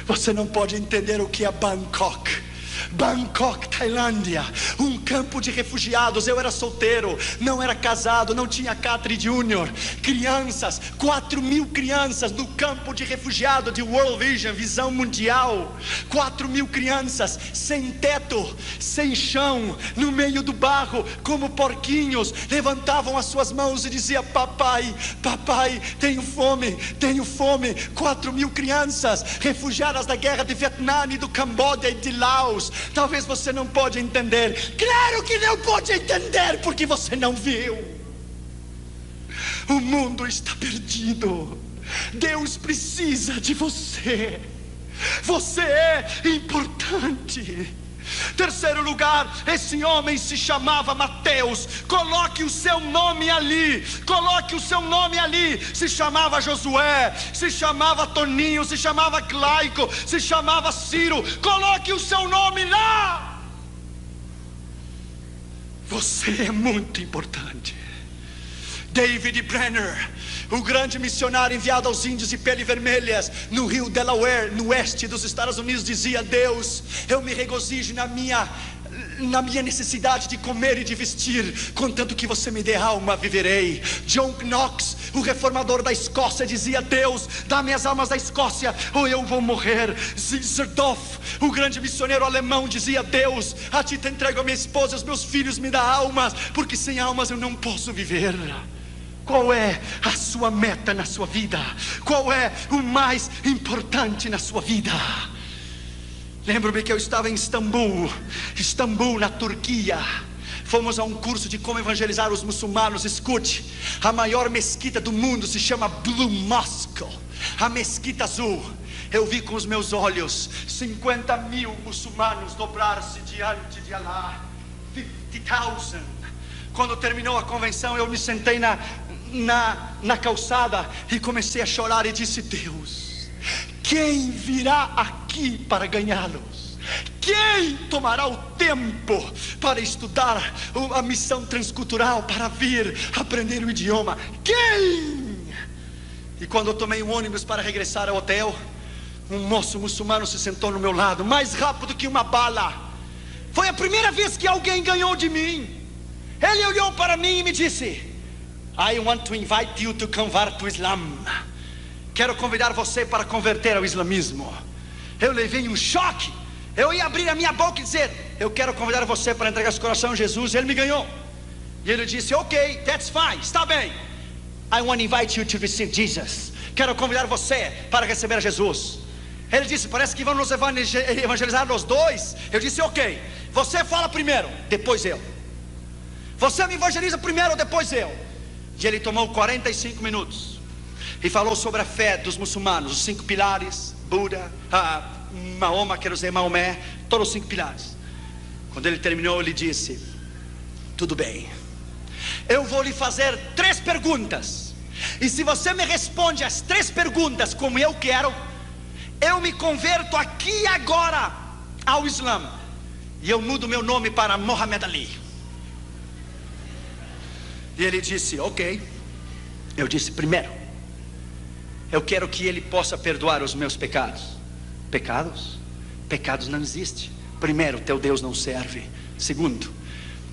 Speaker 2: Você não pode entender o que é Bangkok, Tailândia, um campo de refugiados. Eu era solteiro, não era casado, não tinha Catri Júnior. Crianças, 4.000 crianças no campo de refugiado de World Vision, visão mundial. 4.000 crianças sem teto, sem chão, no meio do barro, como porquinhos, levantavam as suas mãos e diziam: papai, papai, tenho fome, tenho fome. 4.000 crianças refugiadas da guerra de Vietnã e do Camboja e de Laos. Talvez você não pode entender. Claro que não pode entender, porque você não viu. O mundo está perdido. Deus precisa de você. Você é importante. Terceiro lugar, esse homem se chamava Mateus. Coloque o seu nome ali, coloque o seu nome ali. Se chamava Josué, se chamava Toninho, se chamava Glaico, se chamava Ciro. Coloque o seu nome lá. Você é muito importante. David Brenner, o grande missionário enviado aos índios de pele vermelhas no rio Delaware, no oeste dos Estados Unidos, dizia: Deus, eu me regozijo na minha na minha necessidade de comer e de vestir, contanto que você me dê alma, viverei. John Knox, o reformador da Escócia, dizia: Deus, dá-me as almas da Escócia, ou eu vou morrer. Zizerdorf, o grande missionário alemão, dizia: Deus, a ti te entrego a minha esposa, os meus filhos, me dá almas, porque sem almas eu não posso viver. Qual é a sua meta na sua vida? Qual é o mais importante na sua vida? Lembro-me que eu estava em Istambul, na Turquia. Fomos a um curso de como evangelizar os muçulmanos. Escute, a maior mesquita do mundo se chama Blue Mosque, a mesquita azul. Eu vi com os meus olhos 50 mil muçulmanos dobrar-se diante de Allah. 50,000. Quando terminou a convenção, eu me sentei na calçada e comecei a chorar e disse: Deus, quem virá aqui para ganhá-los? Quem tomará o tempo para estudar a missão transcultural, para vir aprender o idioma? Quem? E quando eu tomei um ônibus para regressar ao hotel, um moço muçulmano se sentou no meu lado, mais rápido que uma bala. Foi a primeira vez que alguém ganhou de mim. Ele olhou para mim e me disse: I want to invite you to convert to Islam. Quero convidar você para converter ao islamismo. Eu levei um choque. Eu ia abrir a minha boca e dizer: eu quero convidar você para entregar seu coração a Jesus. Ele me ganhou. E ele disse: ok, that's fine, está bem. I want to invite you to receive Jesus. Quero convidar você para receber a Jesus. Ele disse: parece que vão nos evangelizar nós dois. Eu disse: ok, você fala primeiro, depois eu. Você me evangeliza primeiro, depois eu. E ele tomou 45 minutos e falou sobre a fé dos muçulmanos, os 5 pilares: Buda, Mahoma, quero dizer Maomé, todos os 5 pilares. Quando ele terminou, ele disse: tudo bem, eu vou lhe fazer 3 perguntas, e se você me responde as 3 perguntas como eu quero, eu me converto aqui e agora ao Islã, e eu mudo meu nome para Muhammad Ali. E ele disse: ok. Eu disse: primeiro, eu quero que ele possa perdoar os meus pecados. Pecados? Pecados não existem. Primeiro, teu Deus não serve. Segundo,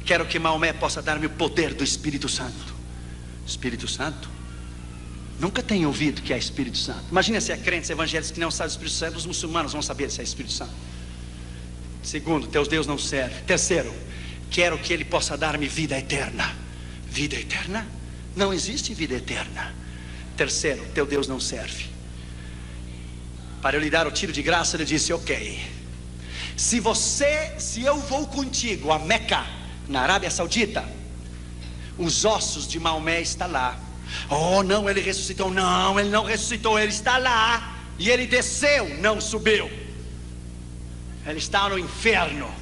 Speaker 2: quero que Maomé possa dar-me o poder do Espírito Santo. Espírito Santo? Nunca tenho ouvido que é Espírito Santo. Imagina se é crentes evangélicos que não sabem do Espírito Santo. Os muçulmanos vão saber se é Espírito Santo. Segundo, teu Deus não serve. Terceiro, quero que ele possa dar-me vida eterna. Vida eterna? Não existe vida eterna. Terceiro, teu Deus não serve. Para eu lhe dar o tiro de graça, ele disse: ok, se eu vou contigo a Meca, na Arábia Saudita, os ossos de Maomé estão lá. Oh não, ele ressuscitou. Não, ele não ressuscitou, ele está lá. E ele desceu, não subiu. Ele está no inferno,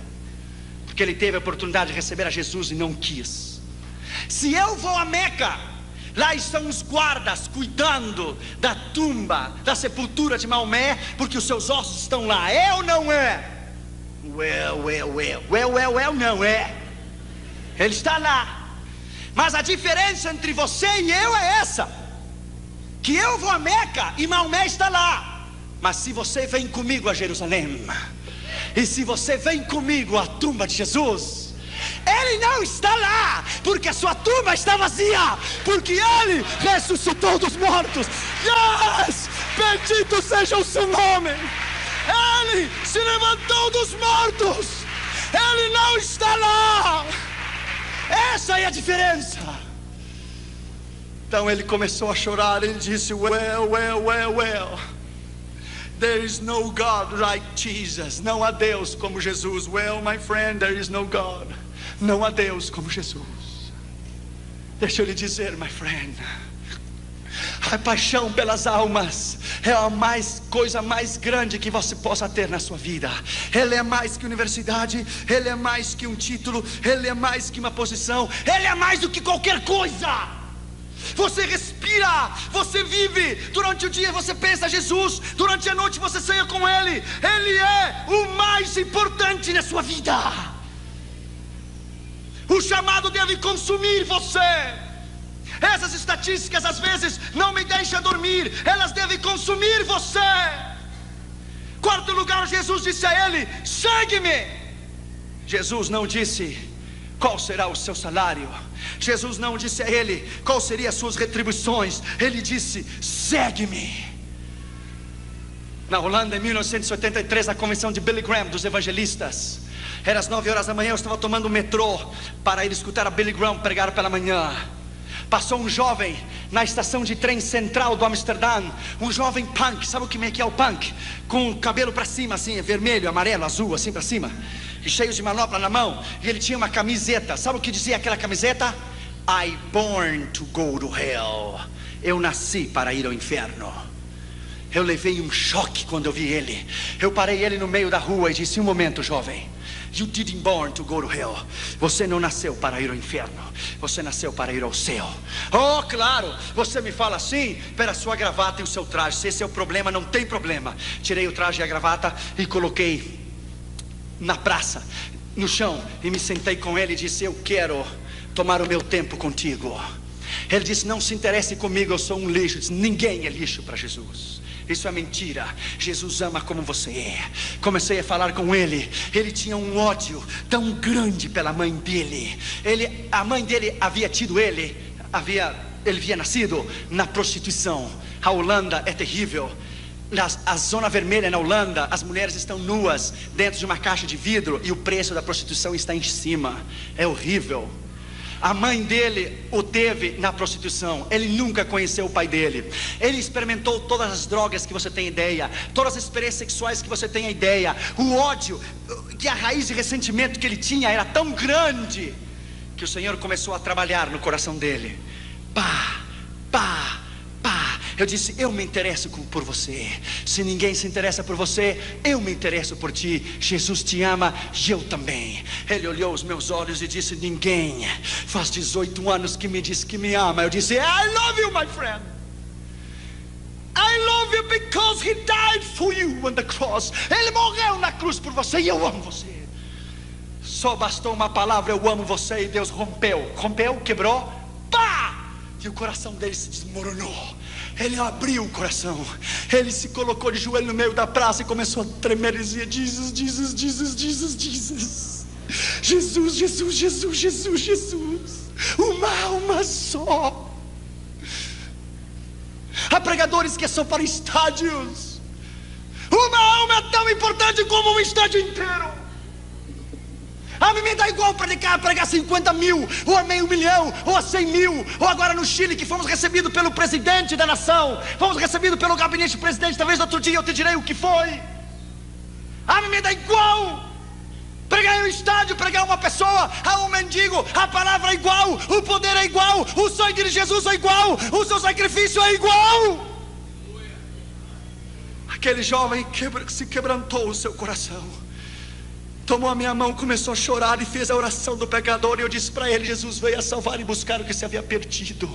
Speaker 2: porque ele teve a oportunidade de receber a Jesus e não quis. Se eu vou a Meca, lá estão os guardas cuidando da tumba, da sepultura de Maomé, porque os seus ossos estão lá. É ou não é? Não é. Ele está lá. Mas a diferença entre você e eu é essa: que eu vou a Meca e Maomé está lá. Mas se você vem comigo a Jerusalém, e se você vem comigo à tumba de Jesus, ele não está lá, porque a sua tumba está vazia, porque ele ressuscitou dos mortos. Yes! Bendito seja o seu nome. Ele se levantou dos mortos. Ele não está lá. Essa é a diferença. Então ele começou a chorar. Ele disse: well, there is no God like Jesus. Não há Deus como Jesus. Well, my friend, there is no God. Não há Deus como Jesus. Deixa eu lhe dizer, my friend, a paixão pelas almas é a coisa mais grande que você possa ter na sua vida. Ele é mais que universidade, ele é mais que um título, ele é mais que uma posição, ele é mais do que qualquer coisa. Você respira, você vive. Durante o dia você pensa Jesus, durante a noite você sonha com Ele. Ele é o mais importante na sua vida. O chamado deve consumir você. Essas estatísticas às vezes não me deixam dormir. Elas devem consumir você. Quarto lugar, Jesus disse a ele: segue-me. Jesus não disse qual será o seu salário. Jesus não disse a ele qual seriam as suas retribuições. Ele disse: segue-me. Na Holanda, em 1983, na convenção de Billy Graham, dos evangelistas, era às 9 horas da manhã, eu estava tomando o metrô para ir escutar a Billy Graham pregar pela manhã. Passou um jovem na estação de trem central do Amsterdã, um jovem punk. Sabe o que é o punk? Com o cabelo para cima, assim, vermelho, amarelo, azul, assim para cima, e cheio de manopla na mão. E ele tinha uma camiseta. Sabe o que dizia aquela camiseta? I born to go to hell. Eu nasci para ir ao inferno. Eu levei um choque quando eu vi ele. Eu parei ele no meio da rua e disse: um momento, jovem. You didn't born to go to hell. Você não nasceu para ir ao inferno. Você nasceu para ir ao céu. Oh, claro, você me fala assim pela sua gravata e o seu traje. Se esse é o problema, não tem problema. Tirei o traje e a gravata e coloquei na praça, no chão, e me sentei com ele e disse: eu quero tomar o meu tempo contigo. Ele disse: não se interesse comigo, eu sou um lixo. Eu disse: ninguém é lixo para Jesus. Isso é mentira. Jesus ama como você é. Comecei a falar com ele. Ele tinha um ódio tão grande pela mãe dele. A mãe dele havia tido ele havia nascido na prostituição. A Holanda é terrível. A zona vermelha na Holanda, as mulheres estão nuas dentro de uma caixa de vidro e o preço da prostituição está em cima. É horrível. A mãe dele o teve na prostituição. Ele nunca conheceu o pai dele. Ele experimentou todas as drogas que você tem ideia, todas as experiências sexuais que você tem ideia. O ódio, que a raiz de ressentimento que ele tinha era tão grande, que o Senhor começou a trabalhar no coração dele. Pá, pá, pá. Eu disse: eu me interesso por você. Se ninguém se interessa por você, eu me interesso por ti. Jesus te ama e eu também. Ele olhou os meus olhos e disse: ninguém faz 18 anos que me diz que me ama. Eu disse: I love you, my friend. I love you because he died for you on the cross. Ele morreu na cruz por você e eu amo você. Só bastou uma palavra: eu amo você, e Deus rompeu, quebrou, pá! E o coração dele se desmoronou. Ele abriu o coração. Ele se colocou de joelho no meio da praça e começou a tremer e dizia: Jesus, Jesus, Jesus, Jesus, Jesus. Jesus, Jesus, Jesus, Jesus, Jesus. Uma alma só. Há pregadores que só para estádios. Uma alma é tão importante como um estádio inteiro. A mim me dá igual pregar 50 mil, ou a meio milhão, ou a 100 mil. Ou agora no Chile, que fomos recebidos pelo presidente da nação, fomos recebidos pelo gabinete do presidente. Talvez outro dia eu te direi o que foi. A mim me dá igual pregar em um estádio, pregar uma pessoa, a um mendigo. A palavra é igual, o poder é igual, o sangue de Jesus é igual, o seu sacrifício é igual. Aquele jovem se quebrantou o seu coração, tomou a minha mão, começou a chorar e fez a oração do pecador. E eu disse para ele: Jesus veio a salvar e buscar o que se havia perdido.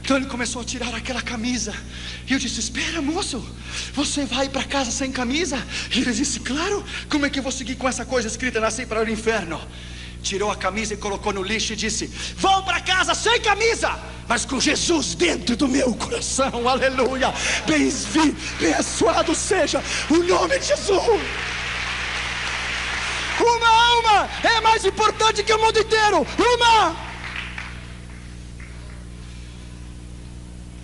Speaker 2: Então ele começou a tirar aquela camisa. E eu disse: espera, moço, você vai para casa sem camisa? E ele disse: claro, como é que eu vou seguir com essa coisa escrita: nasci para o inferno? Tirou a camisa e colocou no lixo e disse: vou para casa sem camisa, mas com Jesus dentro do meu coração. Aleluia. Abençoado seja o nome de Jesus. Uma alma é mais importante que o mundo inteiro.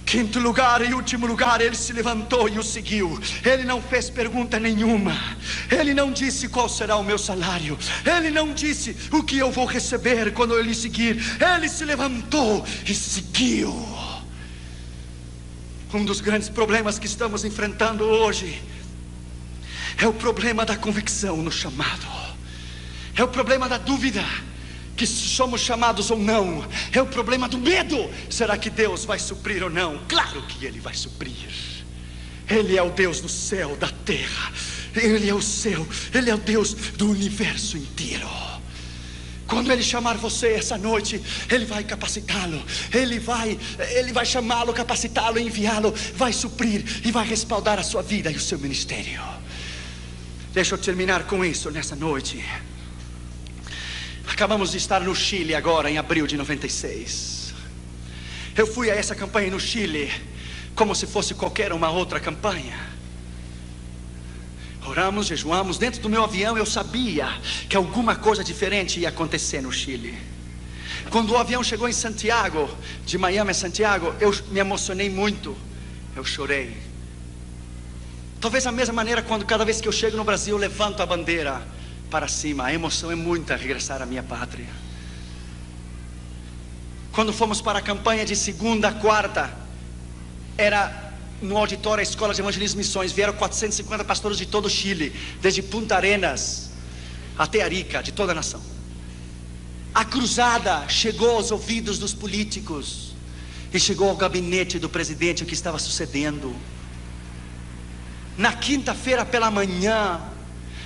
Speaker 2: Quinto lugar e último lugar, ele se levantou e o seguiu. Ele não fez pergunta nenhuma. Ele não disse qual será o meu salário. Ele não disse o que eu vou receber quando eu lhe seguir. Ele se levantou e seguiu. Um dos grandes problemas que estamos enfrentando hoje é o problema da convicção no chamado. É o problema da dúvida, que somos chamados ou não. É o problema do medo. Será que Deus vai suprir ou não? Claro que Ele vai suprir. Ele é o Deus do céu, da terra. Ele é o céu, Ele é o Deus do universo inteiro. Quando Ele chamar você essa noite, Ele vai capacitá-lo. Ele vai chamá-lo, capacitá-lo, enviá-lo. Vai suprir e vai respaldar a sua vida e o seu ministério. Deixa eu terminar com isso nessa noite. Acabamos de estar no Chile agora, em abril de 96. Eu fui a essa campanha no Chile como se fosse qualquer uma outra campanha. Oramos, jejuamos. Dentro do meu avião eu sabia que alguma coisa diferente ia acontecer no Chile. Quando o avião chegou em Santiago, de Miami a Santiago, eu me emocionei muito. Eu chorei. Talvez da mesma maneira quando cada vez que eu chego no Brasil eu levanto a bandeira para cima. A emoção é muita regressar à minha pátria. Quando fomos para a campanha de segunda a quarta, era no auditório da Escola de Evangelismo e Missões. Vieram 450 pastores de todo o Chile, desde Punta Arenas até Arica, de toda a nação. A cruzada chegou aos ouvidos dos políticos e chegou ao gabinete do presidente o que estava sucedendo. Na quinta-feira pela manhã,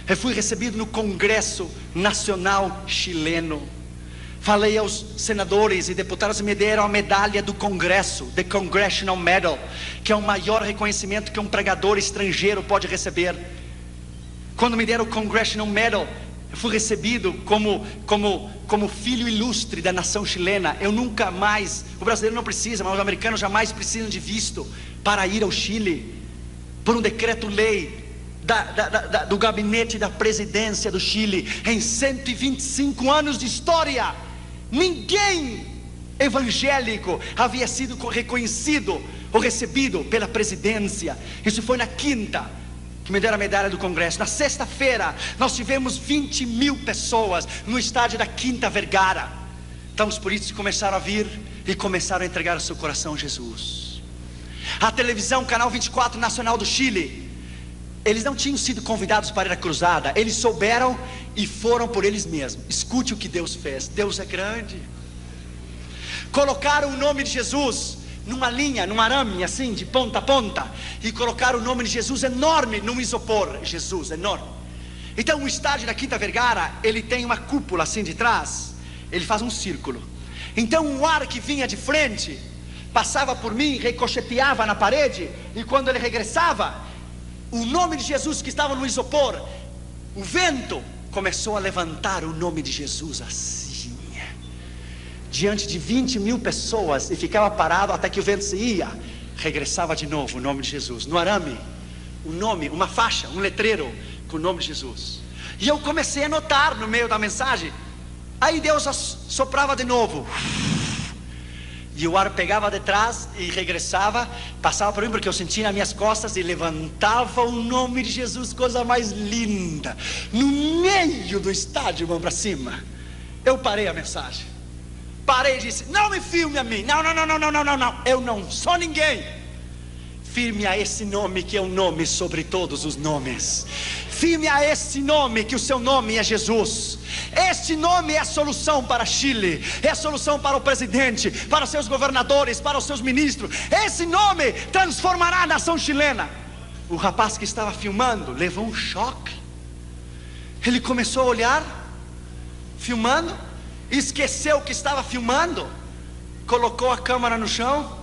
Speaker 2: eu fui recebido no Congresso Nacional Chileno. Falei aos senadores e deputados e me deram a medalha do Congresso, The Congressional Medal, que é o maior reconhecimento que um pregador estrangeiro pode receber. Quando me deram o Congressional Medal, eu fui recebido como filho ilustre da nação chilena. Eu nunca mais, o brasileiro não precisa, mas os americanos jamais precisam de visto para ir ao Chile, por um decreto-lei do gabinete da presidência do Chile. Em 125 anos de história, ninguém evangélico havia sido reconhecido ou recebido pela presidência. Isso foi na quinta que me deram a medalha do Congresso. Na sexta-feira nós tivemos 20 mil pessoas no estádio da Quinta Vergara. Então os políticos começaram a vir e começaram a entregar o seu coração a Jesus. A televisão, Canal 24 Nacional do Chile, eles não tinham sido convidados para ir à cruzada. Eles souberam e foram por eles mesmos. Escute o que Deus fez. Deus é grande. Colocaram o nome de Jesus numa linha, num arame assim, de ponta a ponta, e colocaram o nome de Jesus enorme num isopor. Jesus, enorme. Então o estádio da Quinta Vergara, ele tem uma cúpula assim de trás. Ele faz um círculo. Então o ar que vinha de frente passava por mim, ricocheteava na parede, e quando ele regressava, o nome de Jesus que estava no isopor, o vento começou a levantar o nome de Jesus assim, diante de 20 mil pessoas, e ficava parado até que o vento se ia. Regressava de novo o nome de Jesus, no arame, um nome, uma faixa, um letreiro com o nome de Jesus. E eu comecei a notar no meio da mensagem. Aí Deus soprava de novo, e o ar pegava de trás e regressava, passava por mim, porque eu sentia nas minhas costas, e levantava o nome de Jesus, coisa mais linda, no meio do estádio, mão para cima. Eu parei a mensagem, parei e disse: não me filme a mim, não, eu não sou ninguém. Firme a esse nome que é o nome sobre todos os nomes. Firme a esse nome, que o seu nome é Jesus. Este nome é a solução para Chile, é a solução para o presidente, para os seus governadores, para os seus ministros. Esse nome transformará a nação chilena. O rapaz que estava filmando levou um choque. Ele começou a olhar, filmando, esqueceu que estava filmando, colocou a câmera no chão,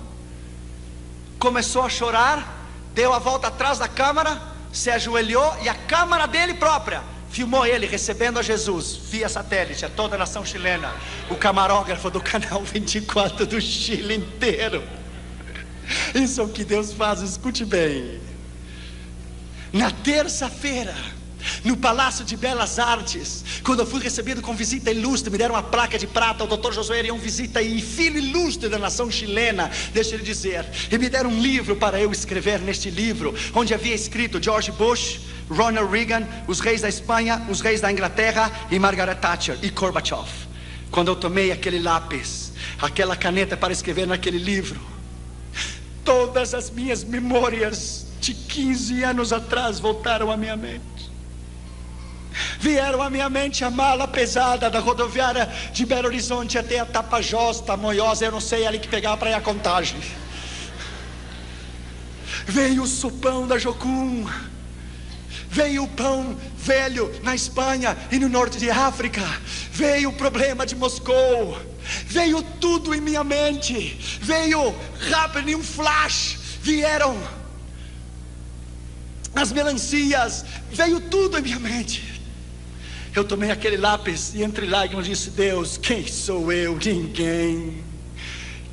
Speaker 2: começou a chorar, deu a volta atrás da câmera, se ajoelhou, e a câmera dele própria filmou ele recebendo a Jesus via satélite a toda a nação chilena. O camarógrafo do Canal 24 do Chile inteiro. Isso é o que Deus faz, escute bem. Na terça-feira, no Palácio de Belas Artes, quando eu fui recebido com visita ilustre, me deram uma placa de prata. O Dr. Josué Arião Visita, e filho ilustre da nação chilena, deixa ele dizer, e me deram um livro para eu escrever. Neste livro, onde havia escrito George Bush, Ronald Reagan, os reis da Espanha, os reis da Inglaterra, e Margaret Thatcher e Gorbachev. Quando eu tomei aquele lápis, aquela caneta para escrever naquele livro, todas as minhas memórias de 15 anos atrás voltaram à minha mente. Vieram à minha mente a mala pesada da rodoviária de Belo Horizonte até a Tapajós, Tamoiós, eu não sei, ali que pegava para ir a Contagem. Veio o sopão da Jocum, veio o pão velho na Espanha e no norte de África, veio o problema de Moscou, veio tudo em minha mente, veio rápido em um flash, vieram as melancias, veio tudo em minha mente. Eu tomei aquele lápis e entre lágrimas disse: Deus, quem sou eu? Ninguém.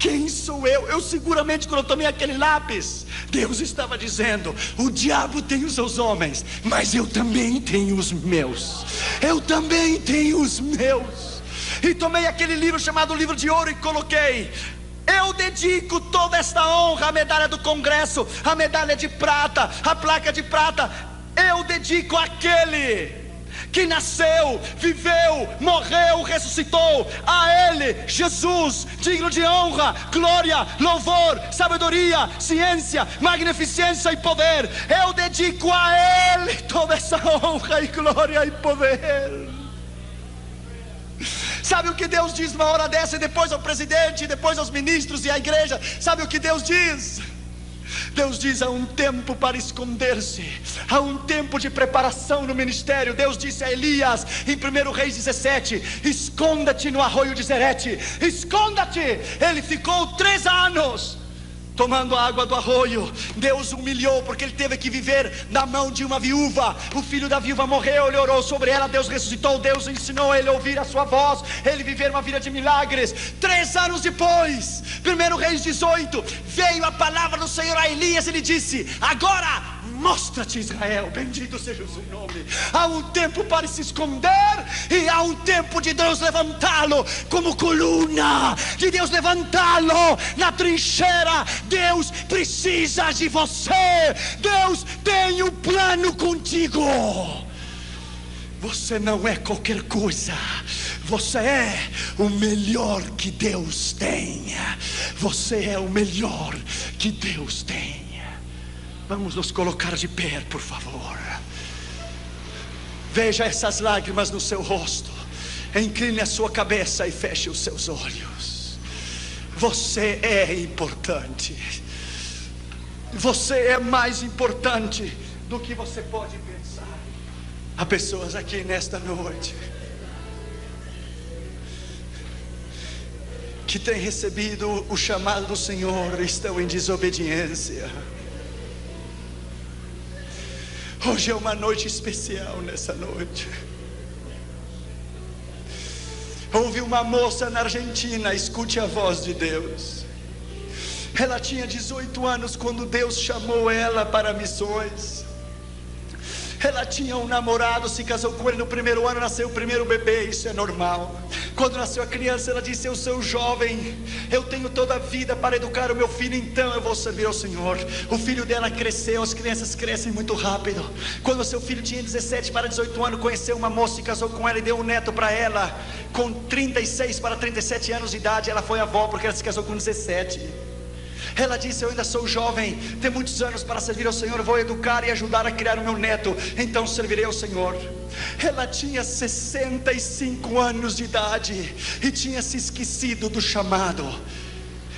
Speaker 2: Quem sou eu? Eu seguramente, quando eu tomei aquele lápis, Deus estava dizendo: o diabo tem os seus homens, mas eu também tenho os meus. Eu também tenho os meus. E tomei aquele livro chamado Livro de Ouro e coloquei: eu dedico toda esta honra, a medalha do Congresso, a medalha de prata, a placa de prata, eu dedico àquele que nasceu, viveu, morreu, ressuscitou. A Ele, Jesus, digno de honra, glória, louvor, sabedoria, ciência, magnificência e poder. Eu dedico a Ele toda essa honra e glória e poder. Sabe o que Deus diz numa hora dessa? E depois ao presidente, e depois aos ministros e à igreja. Sabe o que Deus diz? Deus diz: há um tempo para esconder-se, há um tempo de preparação no ministério. Deus disse a Elias em 1 Reis 17: esconda-te no arroio de Zerete, esconda-te. Ele ficou 3 anos tomando a água do arroio. Deus humilhou, porque ele teve que viver na mão de uma viúva. O filho da viúva morreu, ele orou sobre ela, Deus ressuscitou, Deus ensinou ele a ouvir a sua voz, ele viver uma vida de milagres. 3 anos depois, 1 Reis 18, veio a palavra do Senhor a Elias. Ele disse: agora mostra-te, Israel, bendito seja o seu nome. Há um tempo para se esconder, e há um tempo de Deus levantá-lo como coluna, de Deus levantá-lo na trincheira. Deus precisa de você. Deus tem um plano contigo. Você não é qualquer coisa. Você é o melhor que Deus tem. Você é o melhor que Deus tem. Vamos nos colocar de pé, por favor. Veja essas lágrimas no seu rosto. Incline a sua cabeça e feche os seus olhos. Você é importante. Você é mais importante do que você pode pensar. Há pessoas aqui nesta noite que têm recebido o chamado do Senhor e estão em desobediência. Hoje é uma noite especial. Nessa noite houve uma moça na Argentina, escute a voz de Deus. Ela tinha 18 anos quando Deus chamou ela para missões. Ela tinha um namorado, se casou com ele no 1º ano, nasceu o primeiro bebê, isso é normal. Quando nasceu a criança, ela disse: eu sou jovem, eu tenho toda a vida para educar o meu filho, então eu vou servir ao Senhor. O filho dela cresceu, as crianças crescem muito rápido. Quando o seu filho tinha 17 para 18 anos, conheceu uma moça, se casou com ela e deu um neto para ela. Com 36 para 37 anos de idade, ela foi avó, porque ela se casou com 17. Ela disse: eu ainda sou jovem, tenho muitos anos para servir ao Senhor, vou educar e ajudar a criar o meu neto, então servirei ao Senhor. Ela tinha 65 anos de idade e tinha se esquecido do chamado.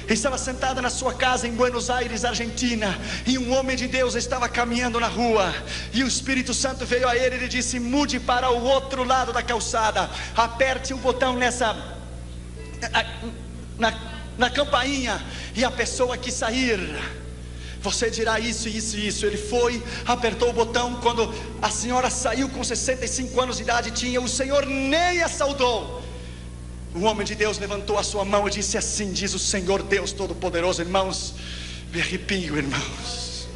Speaker 2: Estava sentada na sua casa em Buenos Aires, Argentina, e um homem de Deus estava caminhando na rua, e o Espírito Santo veio a ele e lhe disse: mude para o outro lado da calçada, aperte o botão na campainha, e a pessoa que sair, você dirá isso, isso e isso. Ele foi, apertou o botão. Quando a senhora saiu com 65 anos de idade, o Senhor nem a saudou. O homem de Deus levantou a sua mão e disse assim: diz o Senhor Deus Todo-Poderoso. Irmãos, me arrepio, irmãos,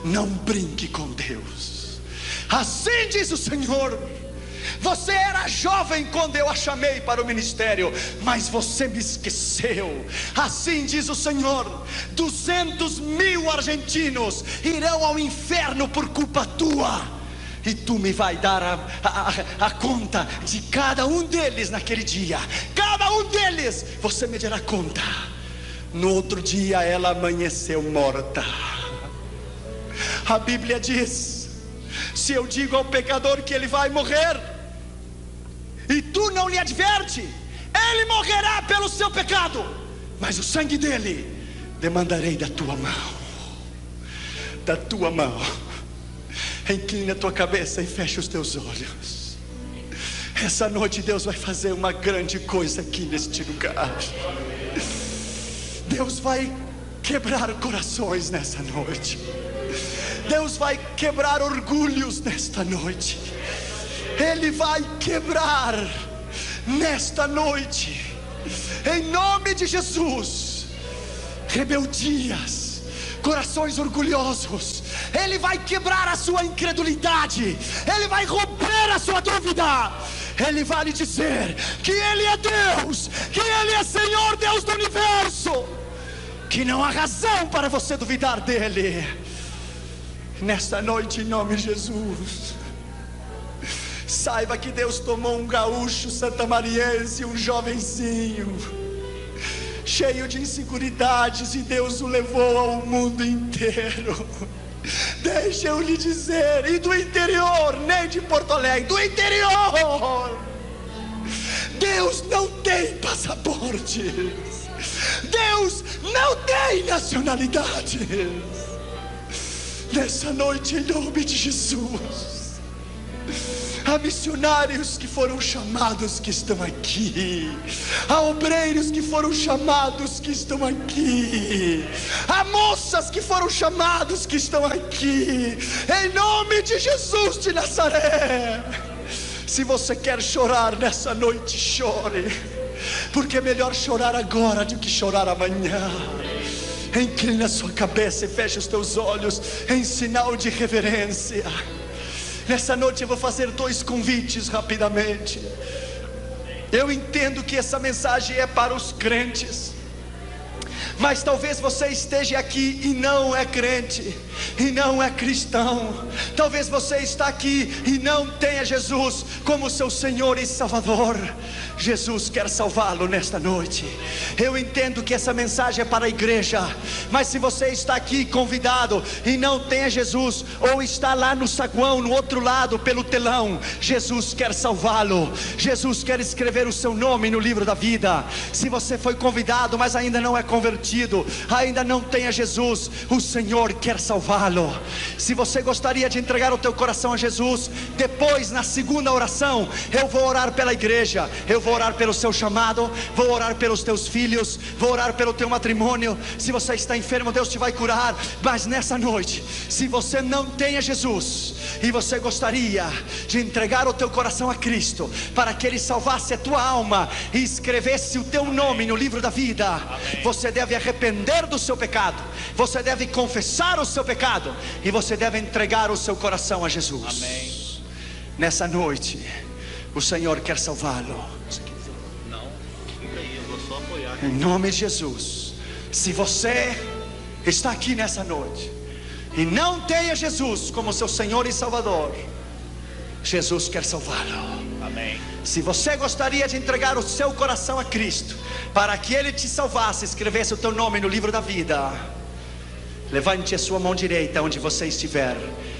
Speaker 2: não brinque com Deus. Assim diz o Senhor: você era jovem quando eu a chamei para o ministério, mas você me esqueceu. Assim diz o Senhor: 200.000 argentinos irão ao inferno por culpa tua, e tu me vai dar a conta de cada um deles naquele dia. Cada um deles você me dará conta. No outro dia ela amanheceu morta. A Bíblia diz: se eu digo ao pecador que ele vai morrer, e tu não lhe adverte, ele morrerá pelo seu pecado, mas o sangue dele demandarei da tua mão. Da tua mão. Inclina a tua cabeça e fecha os teus olhos. Essa noite Deus vai fazer uma grande coisa aqui neste lugar. Deus vai quebrar corações nessa noite. Deus vai quebrar orgulhos nesta noite. Ele vai quebrar nesta noite, em nome de Jesus. rebeldias, corações orgulhosos. Ele vai quebrar a sua incredulidade, Ele vai romper a sua dúvida. Ele vai lhe dizer que Ele é Deus, que Ele é Senhor, Deus do universo, que não há razão para você duvidar dEle. Nesta noite, em nome de Jesus, saiba que Deus tomou um gaúcho santamariense, um jovenzinho, cheio de inseguridades, e Deus o levou ao mundo inteiro. Deixa eu lhe dizer, e do interior, nem de Porto Alegre, do interior, Deus não tem passaportes, Deus não tem nacionalidades. Nessa noite, em nome de Jesus, há missionários que foram chamados que estão aqui, há obreiros que foram chamados que estão aqui, há moças que foram chamados que estão aqui, em nome de Jesus de Nazaré. Se você quer chorar nessa noite, chore, porque é melhor chorar agora do que chorar amanhã. Inclina a sua cabeça e feche os teus olhos em sinal de reverência. Nessa noite eu vou fazer 2 convites rapidamente. Eu entendo que essa mensagem é para os crentes, mas talvez você esteja aqui e não é crente, e não é cristão. Talvez você está aqui e não tenha Jesus como seu Senhor e Salvador. Jesus quer salvá-lo nesta noite. Eu entendo que essa mensagem é para a igreja, mas se você está aqui convidado e não tem Jesus, ou está lá no saguão, no outro lado, pelo telão, Jesus quer salvá-lo. Jesus quer escrever o seu nome no livro da vida. Se você foi convidado, mas ainda não é convertido, ainda não tem Jesus, o Senhor quer salvá-lo. Se você gostaria de entregar o teu coração a Jesus, depois, na segunda oração, eu vou orar pela igreja, eu vou orar pelo seu chamado, vou orar pelos teus filhos, vou orar pelo teu matrimônio. Se você está enfermo, Deus te vai curar. Mas nessa noite, se você não tem a Jesus e você gostaria de entregar o teu coração a Cristo, para que Ele salvasse a tua alma e escrevesse o teu nome no livro da vida, amém, você deve arrepender do seu pecado, você deve confessar o seu pecado, e você deve entregar o seu coração a Jesus. Amém. Nessa noite, o Senhor quer salvá-lo. Em nome de Jesus. Se você está aqui nessa noite e não tem a Jesus como seu Senhor e Salvador, Jesus quer salvá-lo. Amém. Se você gostaria de entregar o seu coração a Cristo, para que Ele te salvasse, escrevesse o teu nome no livro da vida, levante a sua mão direita onde você estiver,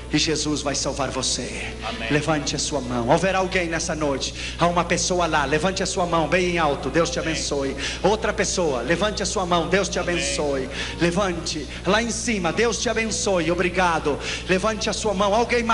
Speaker 2: e Jesus vai salvar você. Amém. Levante a sua mão. Haverá alguém nessa noite, há uma pessoa lá, levante a sua mão bem alto, Deus te abençoe. Outra pessoa, levante a sua mão, Deus te abençoe. Levante, lá em cima, Deus te abençoe, obrigado. Levante a sua mão, alguém mais.